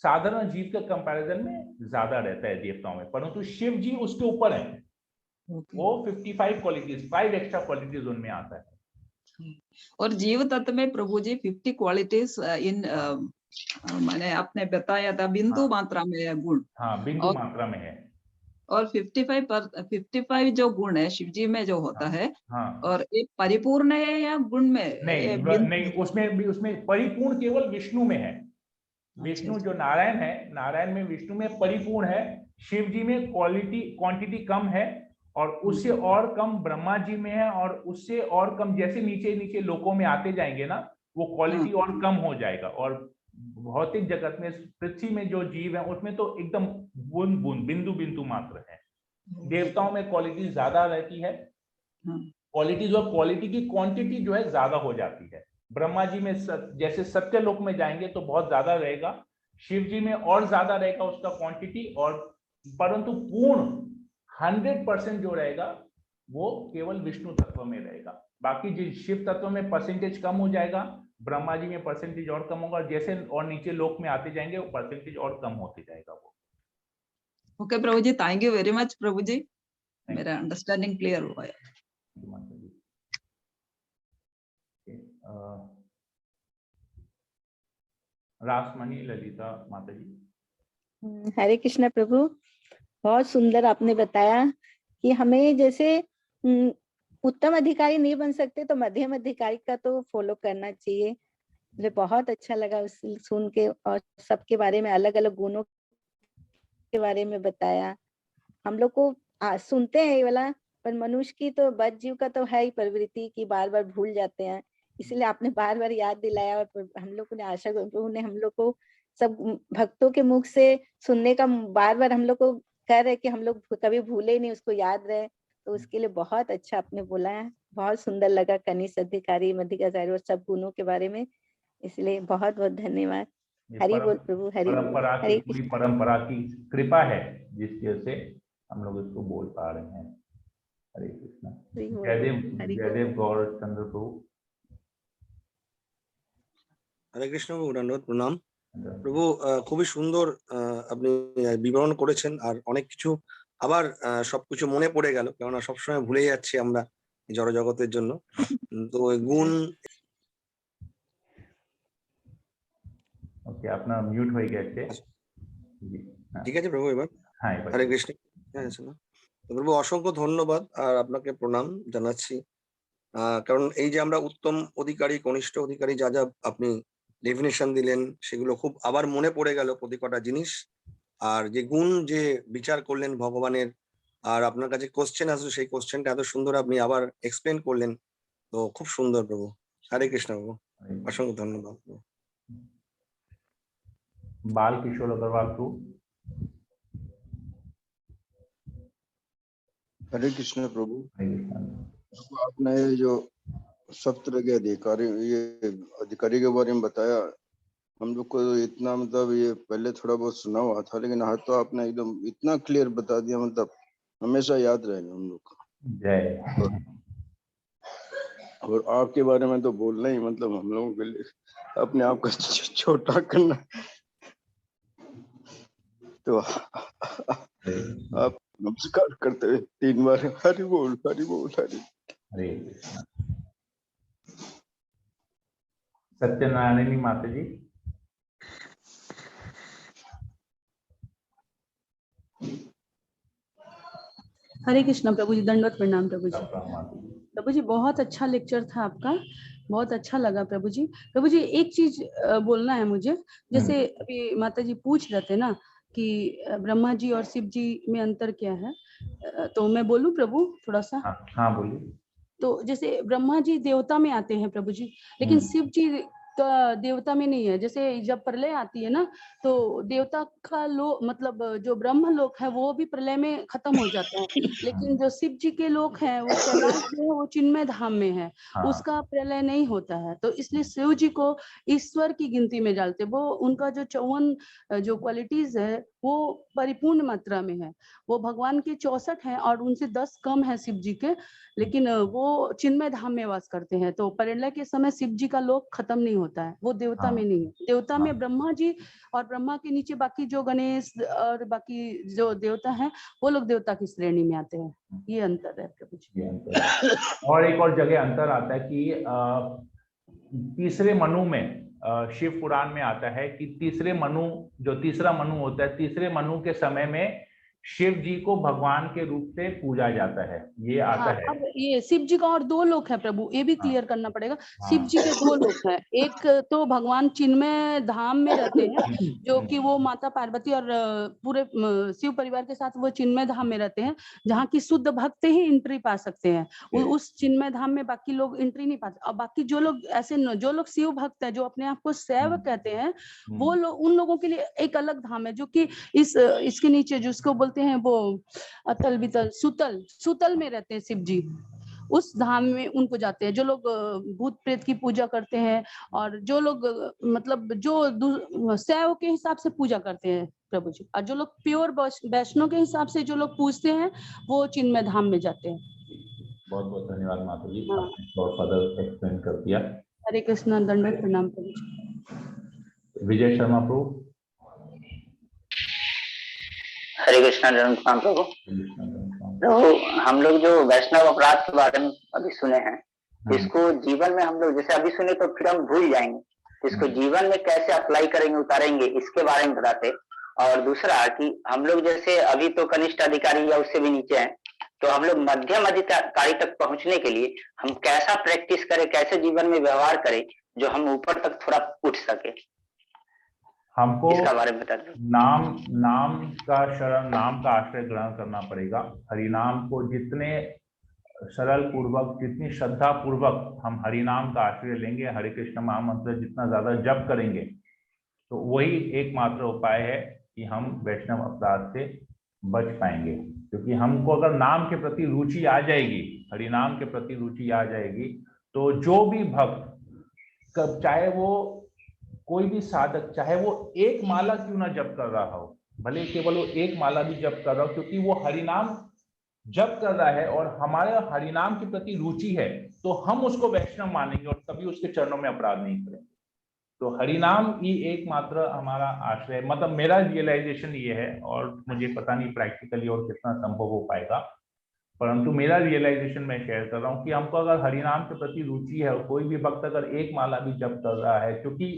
साधारण जीव के कंपैरिजन में ज्यादा रहता है देवताओं में, परंतु शिव जी उसके ऊपर है। वो 55 क्वालिटीज, 5 एक्स्ट्रा क्वालिटीज उनमें आता है। और जीव तत्व में प्रभु जी 50 क्वालिटीज इन मैंने आपने बताया था बिंदु मात्रा में है गुण। हाँ, बिंदु मात्रा में है। और 55 जो गुण है शिव जी में जो होता है, हाँ, और एक परिपूर्ण है या गुण में? नहीं, उसमें परिपूर्ण केवल विष्णु में है। विष्णु जो नारायण है, नारायण में विष्णु में परिपूर्ण है। शिव जी में क्वांटिटी कम है, और उससे और कम ब्रह्मा जी में है, और उससे और कम जैसे नीचे नीचे लोकों में आते जाएंगे ना, वो क्वालिटी और कम हो जाएगा। और भौतिक जगत में, पृथ्वी में जो जीव है उसमें तो एकदम बूंद बूंद, बिंदु बिंदु मात्र है। देवताओं में क्वालिटी ज्यादा रहती है, क्वालिटीज और क्वालिटी की क्वांटिटी जो है ज्यादा हो जाती है। ब्रह्मा जी में जैसे सत्य लोक में जाएंगे तो बहुत ज्यादा रहेगा, शिव जी में और ज्यादा रहेगा उसका क्वांटिटी, और परंतु पूर्ण 100% जो रहेगा वो केवल विष्णु तत्व में रहेगा। बाकी जो शिव तत्व में परसेंटेज कम हो जाएगा, ब्रह्मा जी में परसेंटेज और कम होगा, जैसे और नीचे लोक में आते जाएंगे वो परसेंटेज और कम होते जाएगा वो। Okay Prabhu ji, thank you very much Prabhu ji, मेरा अंडरस्टैंडिंग क्लियर हुआ है। रासमणि ललिता माता जी। हरे कृष्णा प्रभु, बहुत सुंदर आपने बताया कि हमें जैसे उत्तम अधिकारी नहीं बन सकते तो मध्यम अधिकारी का तो फॉलो करना चाहिए। मुझे बहुत अच्छा लगा सुन के, और सबके बारे में, अलग अलग गुणों के बारे में बताया। हम लोग को सुनते हैं ये वाला, पर मनुष्य की तो बद जीव का तो है ही प्रवृत्ति की बार बार भूल जाते हैं, इसलिए आपने बार बार याद दिलाया। और हम लोग ने आशा, प्रभु ने हम लोग को सब भक्तों के मुख से सुनने का बार बार हम लोग को कह रहे कि हम लोग कभी भूले नहीं, उसको याद रहे, तो उसके लिए बहुत अच्छा आपने बोला है। बहुत सुंदर लगा कनिष्ठ अधिकारी, मध्यकाचार्य और सब गुणों के बारे में, इसलिए बहुत बहुत धन्यवाद। हरि बोल प्रभु, हरि परंपरा की, पूरी परंपरा की कृपा है जिसकी वजह से हम लोग इसको बोल पा रहे हैं। हरे कृष्णा। जयदेव गौर चंद्र प्रभु। हरे कृष्ण प्रभु, धन्यवाद, प्रणाम প্রভু। খুবই সুন্দর আপনি বিবরণ করেছেন, আর অনেক কিছু আবার সবকিছু মনে পড়ে গেল, কেননা সবসময় ভুলে যাচ্ছি আমরা জড় জগতের জন্য। তো গুণ ওকে, আপনার মিউট হয়ে গেছে। ঠিক আছে প্রভু, এবার হ্যাঁ, হরে কৃষ্ণ। তো প্রভু অসংখ্য ধন্যবাদ আর আপনাকে প্রণাম জানাচ্ছি, কারণ এই যে আমরা উত্তম অধিকারী, কনিষ্ঠ অধিকারী, যা যা আপনি ডেফিনেশন দিলেন সেগুলো খুব আবার মনে পড়ে গেল প্রতি কটা জিনিস। আর যে গুণ যে বিচার করলেন ভগবানের, আর আপনার কাছে কোশ্চেন আসলে সেই কোশ্চেনটা এত সুন্দর আপনি আবার এক্সপ্লেন করলেন, তো খুব সুন্দর প্রভু। হরে কৃষ্ণ প্রভু, অসংখ্য ধন্যবাদ প্রভু। बाल किशोर अग्रवाल प्रभु। हरे कृष्ण प्रभु। आपने जो सब तरह के अधिकारी के बारे में बताया, हम लोग को इतना मतलब ये पहले थोड़ा बहुत सुना हुआ था, लेकिन आज तो आपने एकदम इतना क्लियर बता दिया, मतलब हमेशा याद रहेगा हम लोग को। जय। और आपके बारे में तो बोलना ही मतलब हम लोगों के लिए अपने आप को छोटा करना। तो आप नमस्कार करते हुए 3 बार हरि बोल हरि बोल हरि। हरे कृष्ण। सत्यनारायणी माता जी। हरे कृष्णा प्रभु जी, दंडवत प्रणाम प्रभु जी। प्रभु जी बहुत अच्छा लेक्चर था आपका, बहुत अच्छा लगा प्रभु जी। प्रभु जी एक चीज बोलना है मुझे, जैसे अभी माता जी पूछ रहे थे ना कि ब्रह्मा जी और शिव जी में अंतर क्या है, तो मैं बोलूं प्रभु थोड़ा सा? हाँ बोलिए। तो जैसे ब्रह्मा जी देवता में आते हैं प्रभु जी, लेकिन शिव जी देवता में नहीं है। जैसे जब प्रलय आती है ना, तो देवता का लोक मतलब जो ब्रह्म लोक है वो भी प्रलय में खत्म हो जाता है, लेकिन जो शिव जी के लोक हैं वो कैलाश जो है वो चिन्मय धाम में है, उसका प्रलय नहीं होता है। तो इसलिए शिव जी को ईश्वर की गिनती में डालते, वो उनका जो 54 जो क्वालिटीज है वो परिपूर्ण मात्रा में है। वो भगवान के 64 हैं और उनसे 10 कम है शिव जी के, लेकिन वो चिन्मय धाम में वास करते हैं। तो प्रलय के समय शिव जी का लोक खत्म नहीं होता है, वो देवता में नहीं है। देवता में ब्रह्मा जी और ब्रह्मा के नीचे बाकी जो गणेश और बाकी जो देवता हैं वो लोग देवता की श्रेणी में आते हैं। ये अंतर है प्रभु जी। और एक और जगह अंतर आता है कि तीसरे मनु में शिव पुराण में आता है कि तीसरा मनु होता है, तीसरे मनु के समय में शिव जी को भगवान के रूप से पूजा जाता है, ये आता है। अब ये शिव जी का और 2 लोक है प्रभु, ये भी क्लियर करना पड़ेगा। शिव जी के 2 लोक हैं, एक तो भगवान चिन्मय धाम में रहते हैं, जो कि वो माता पार्वती और पूरे शिव परिवार के साथ वो चिन्मय धाम में रहते हैं, जहाँ की शुद्ध भक्त ही एंट्री पा सकते हैं। उस चिन्मय धाम में बाकी लोग एंट्री नहीं पाते। और बाकी जो लोग ऐसे जो लोग शिव भक्त है, जो अपने आप को शैव कहते हैं, वो लोग, उन लोगों के लिए एक अलग धाम है, जो कि इसके नीचे जिसको बोलते हैं वो अतल बितल सुतल में रहते हैं शिव जी। उस धाम में उनको जाते हैं जो लोग भूत प्रेत की पूजा करते हैं, और जो लोग मतलब जो शैव के हिसाब से पूजा करते हैं प्रभु जी, और जो लोग प्योर वैष्णव के हिसाब से जो लोग पूजते हैं वो चिन्मय धाम में जाते हैं। बहुत बहुत धन्यवाद माता जी, आपने बहुत फर्दर एक्सप्लेन कर दिया। हरे कृष्णा, दंडवत प्रणाम प्रभु जी। विजय शर्मा प्रभु। हरे कृष्णा, दंडवत प्रणाम प्रभु। तो हम लोग जो वैष्णव अपराध के बारे में अभी सुने हैं, इसको जीवन में हम लोग जैसे अभी सुने तो फिर हम भूल जाएंगे, इसको जीवन में कैसे अप्लाई करेंगे, उतारेंगे, इसके बारे में बताते। और दूसरा कि हम लोग जैसे अभी तो कनिष्ठ अधिकारी या उससे भी नीचे हैं, तो हम लोग मध्यम अधिकारी तक पहुंचने के लिए हम कैसा प्रैक्टिस करें, कैसे जीवन में व्यवहार करें जो हम ऊपर तक थोड़ा उठ सके, हमको इसका बारे में बता दो। नाम का शरण, नाम का आश्रय ग्रहण करना पड़ेगा। हरिनाम को जितने सरल पूर्वक, जितनी श्रद्धा पूर्वक हम हरिनाम का आश्रय लेंगे, हरे कृष्ण महामंत्र जितना ज्यादा जप करेंगे, तो वही एकमात्र उपाय है कि हम वैष्णव अपराध से बच पाएंगे। क्योंकि हमको अगर नाम के प्रति रुचि आ जाएगी, हरिनाम के प्रति रुचि आ जाएगी, तो जो भी भक्त, चाहे वो कोई भी साधक, चाहे वो एक माला क्यों ना जप कर रहा हो, भले केवल वो एक माला भी जप कर रहा हो, क्योंकि वो हरिनाम जप कर रहा है और हमारे हरिनाम के प्रति रुचि है, तो हम उसको वैष्णव मानेंगे और कभी उसके चरणों में अपराध नहीं करेंगे। तो हरिनाम ही एकमात्र हमारा आश्रय, मतलब मेरा रियलाइजेशन ये है, और मुझे पता नहीं प्रैक्टिकली और कितना संभव हो पाएगा, परंतु मेरा रियलाइजेशन मैं शेयर कर रहा हूँ कि हमको अगर हरिनाम के प्रति रुचि है, और कोई भी भक्त अगर एक माला भी जप कर रहा है, क्योंकि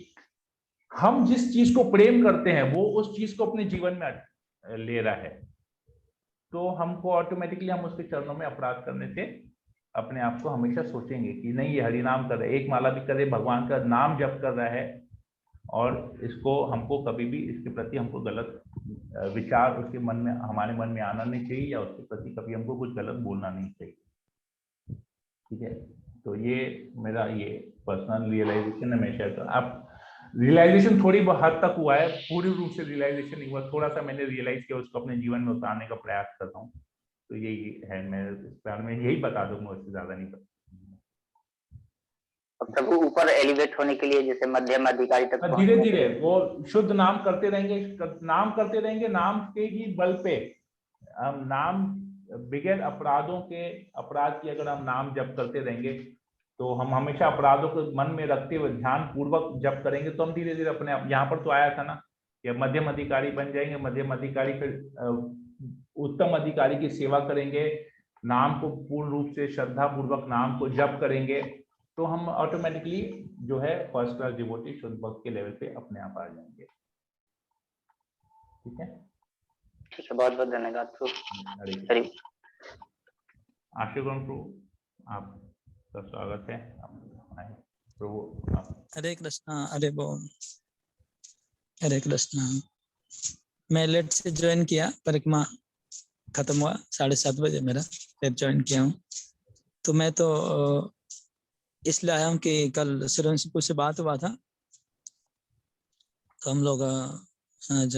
हम जिस चीज को प्रेम करते हैं वो उस चीज को अपने जीवन में ले रहा है, तो हमको ऑटोमेटिकली हम उसके चरणों में अपराध करने से अपने आप को हमेशा सोचेंगे कि नहीं, ये हरिनाम कर रहा है, एक माला भी करे, भगवान का नाम जप कर रहा है, और इसको हमको कभी भी इसके प्रति हमको गलत विचार उसके मन में, हमारे मन में आना नहीं चाहिए, या उसके प्रति कभी हमको कुछ गलत बोलना नहीं चाहिए। ठीक है, तो ये मेरा ये पर्सनल रियलाइजेशन है, मैं शेयर कर। आप रियलाइजेशन थोड़ी हद तक हुआ है, पूरी रूप से रियलाइजेशन नहीं हुआ, थोड़ा सा मैंने रियलाइज किया, उसको अपने जीवन में उतारने का प्रयास कर रहा हूँ। तो यही है, मैं इस बारे में यही बता दूंगा, उससे ज्यादा नहीं बता। प्रभु ऊपर एलिवेट होने के लिए जैसे मध्यम अधिकारी तक धीरे धीरे वो शुद्ध नाम करते रहेंगे, नाम के ही बल पे हम नाम बगैर अपराध की अगर हम नाम जप करते रहेंगे, तो हम हमेशा अपराधों को मन में रखते हुए ध्यान पूर्वक जप करेंगे, तो हम धीरे धीरे अपने आप, यहाँ पर तो आया था ना कि मध्यम अधिकारी बन जाएंगे, मध्यम अधिकारी फिर उत्तम अधिकारी की सेवा करेंगे, नाम को पूर्ण रूप से श्रद्धा पूर्वक नाम को जप करेंगे, तो हम ऑटोमेटिकली जो है फर्स्ट क्लास डिवोटी शुद्ध भक्त के लेवल पे अपने आप आ जाएंगे। ठीक है, बहुत बहुत धन्यवाद प्रभु। आशीर्वाद प्रभु, आपका स्वागत है प्रभु। हरे कृष्णा, हरे बोल, हरे कृष्णा। मैं लेट से ज्वाइन किया, परिक्रमा खत्म हुआ 7:30 बजे मेरा, फिर ज्वाइन किया हूँ। तो मैं तो इसलिए आया हूँ कि कल सूर्यवंशी से बात हुआ था, तो हम लोग आज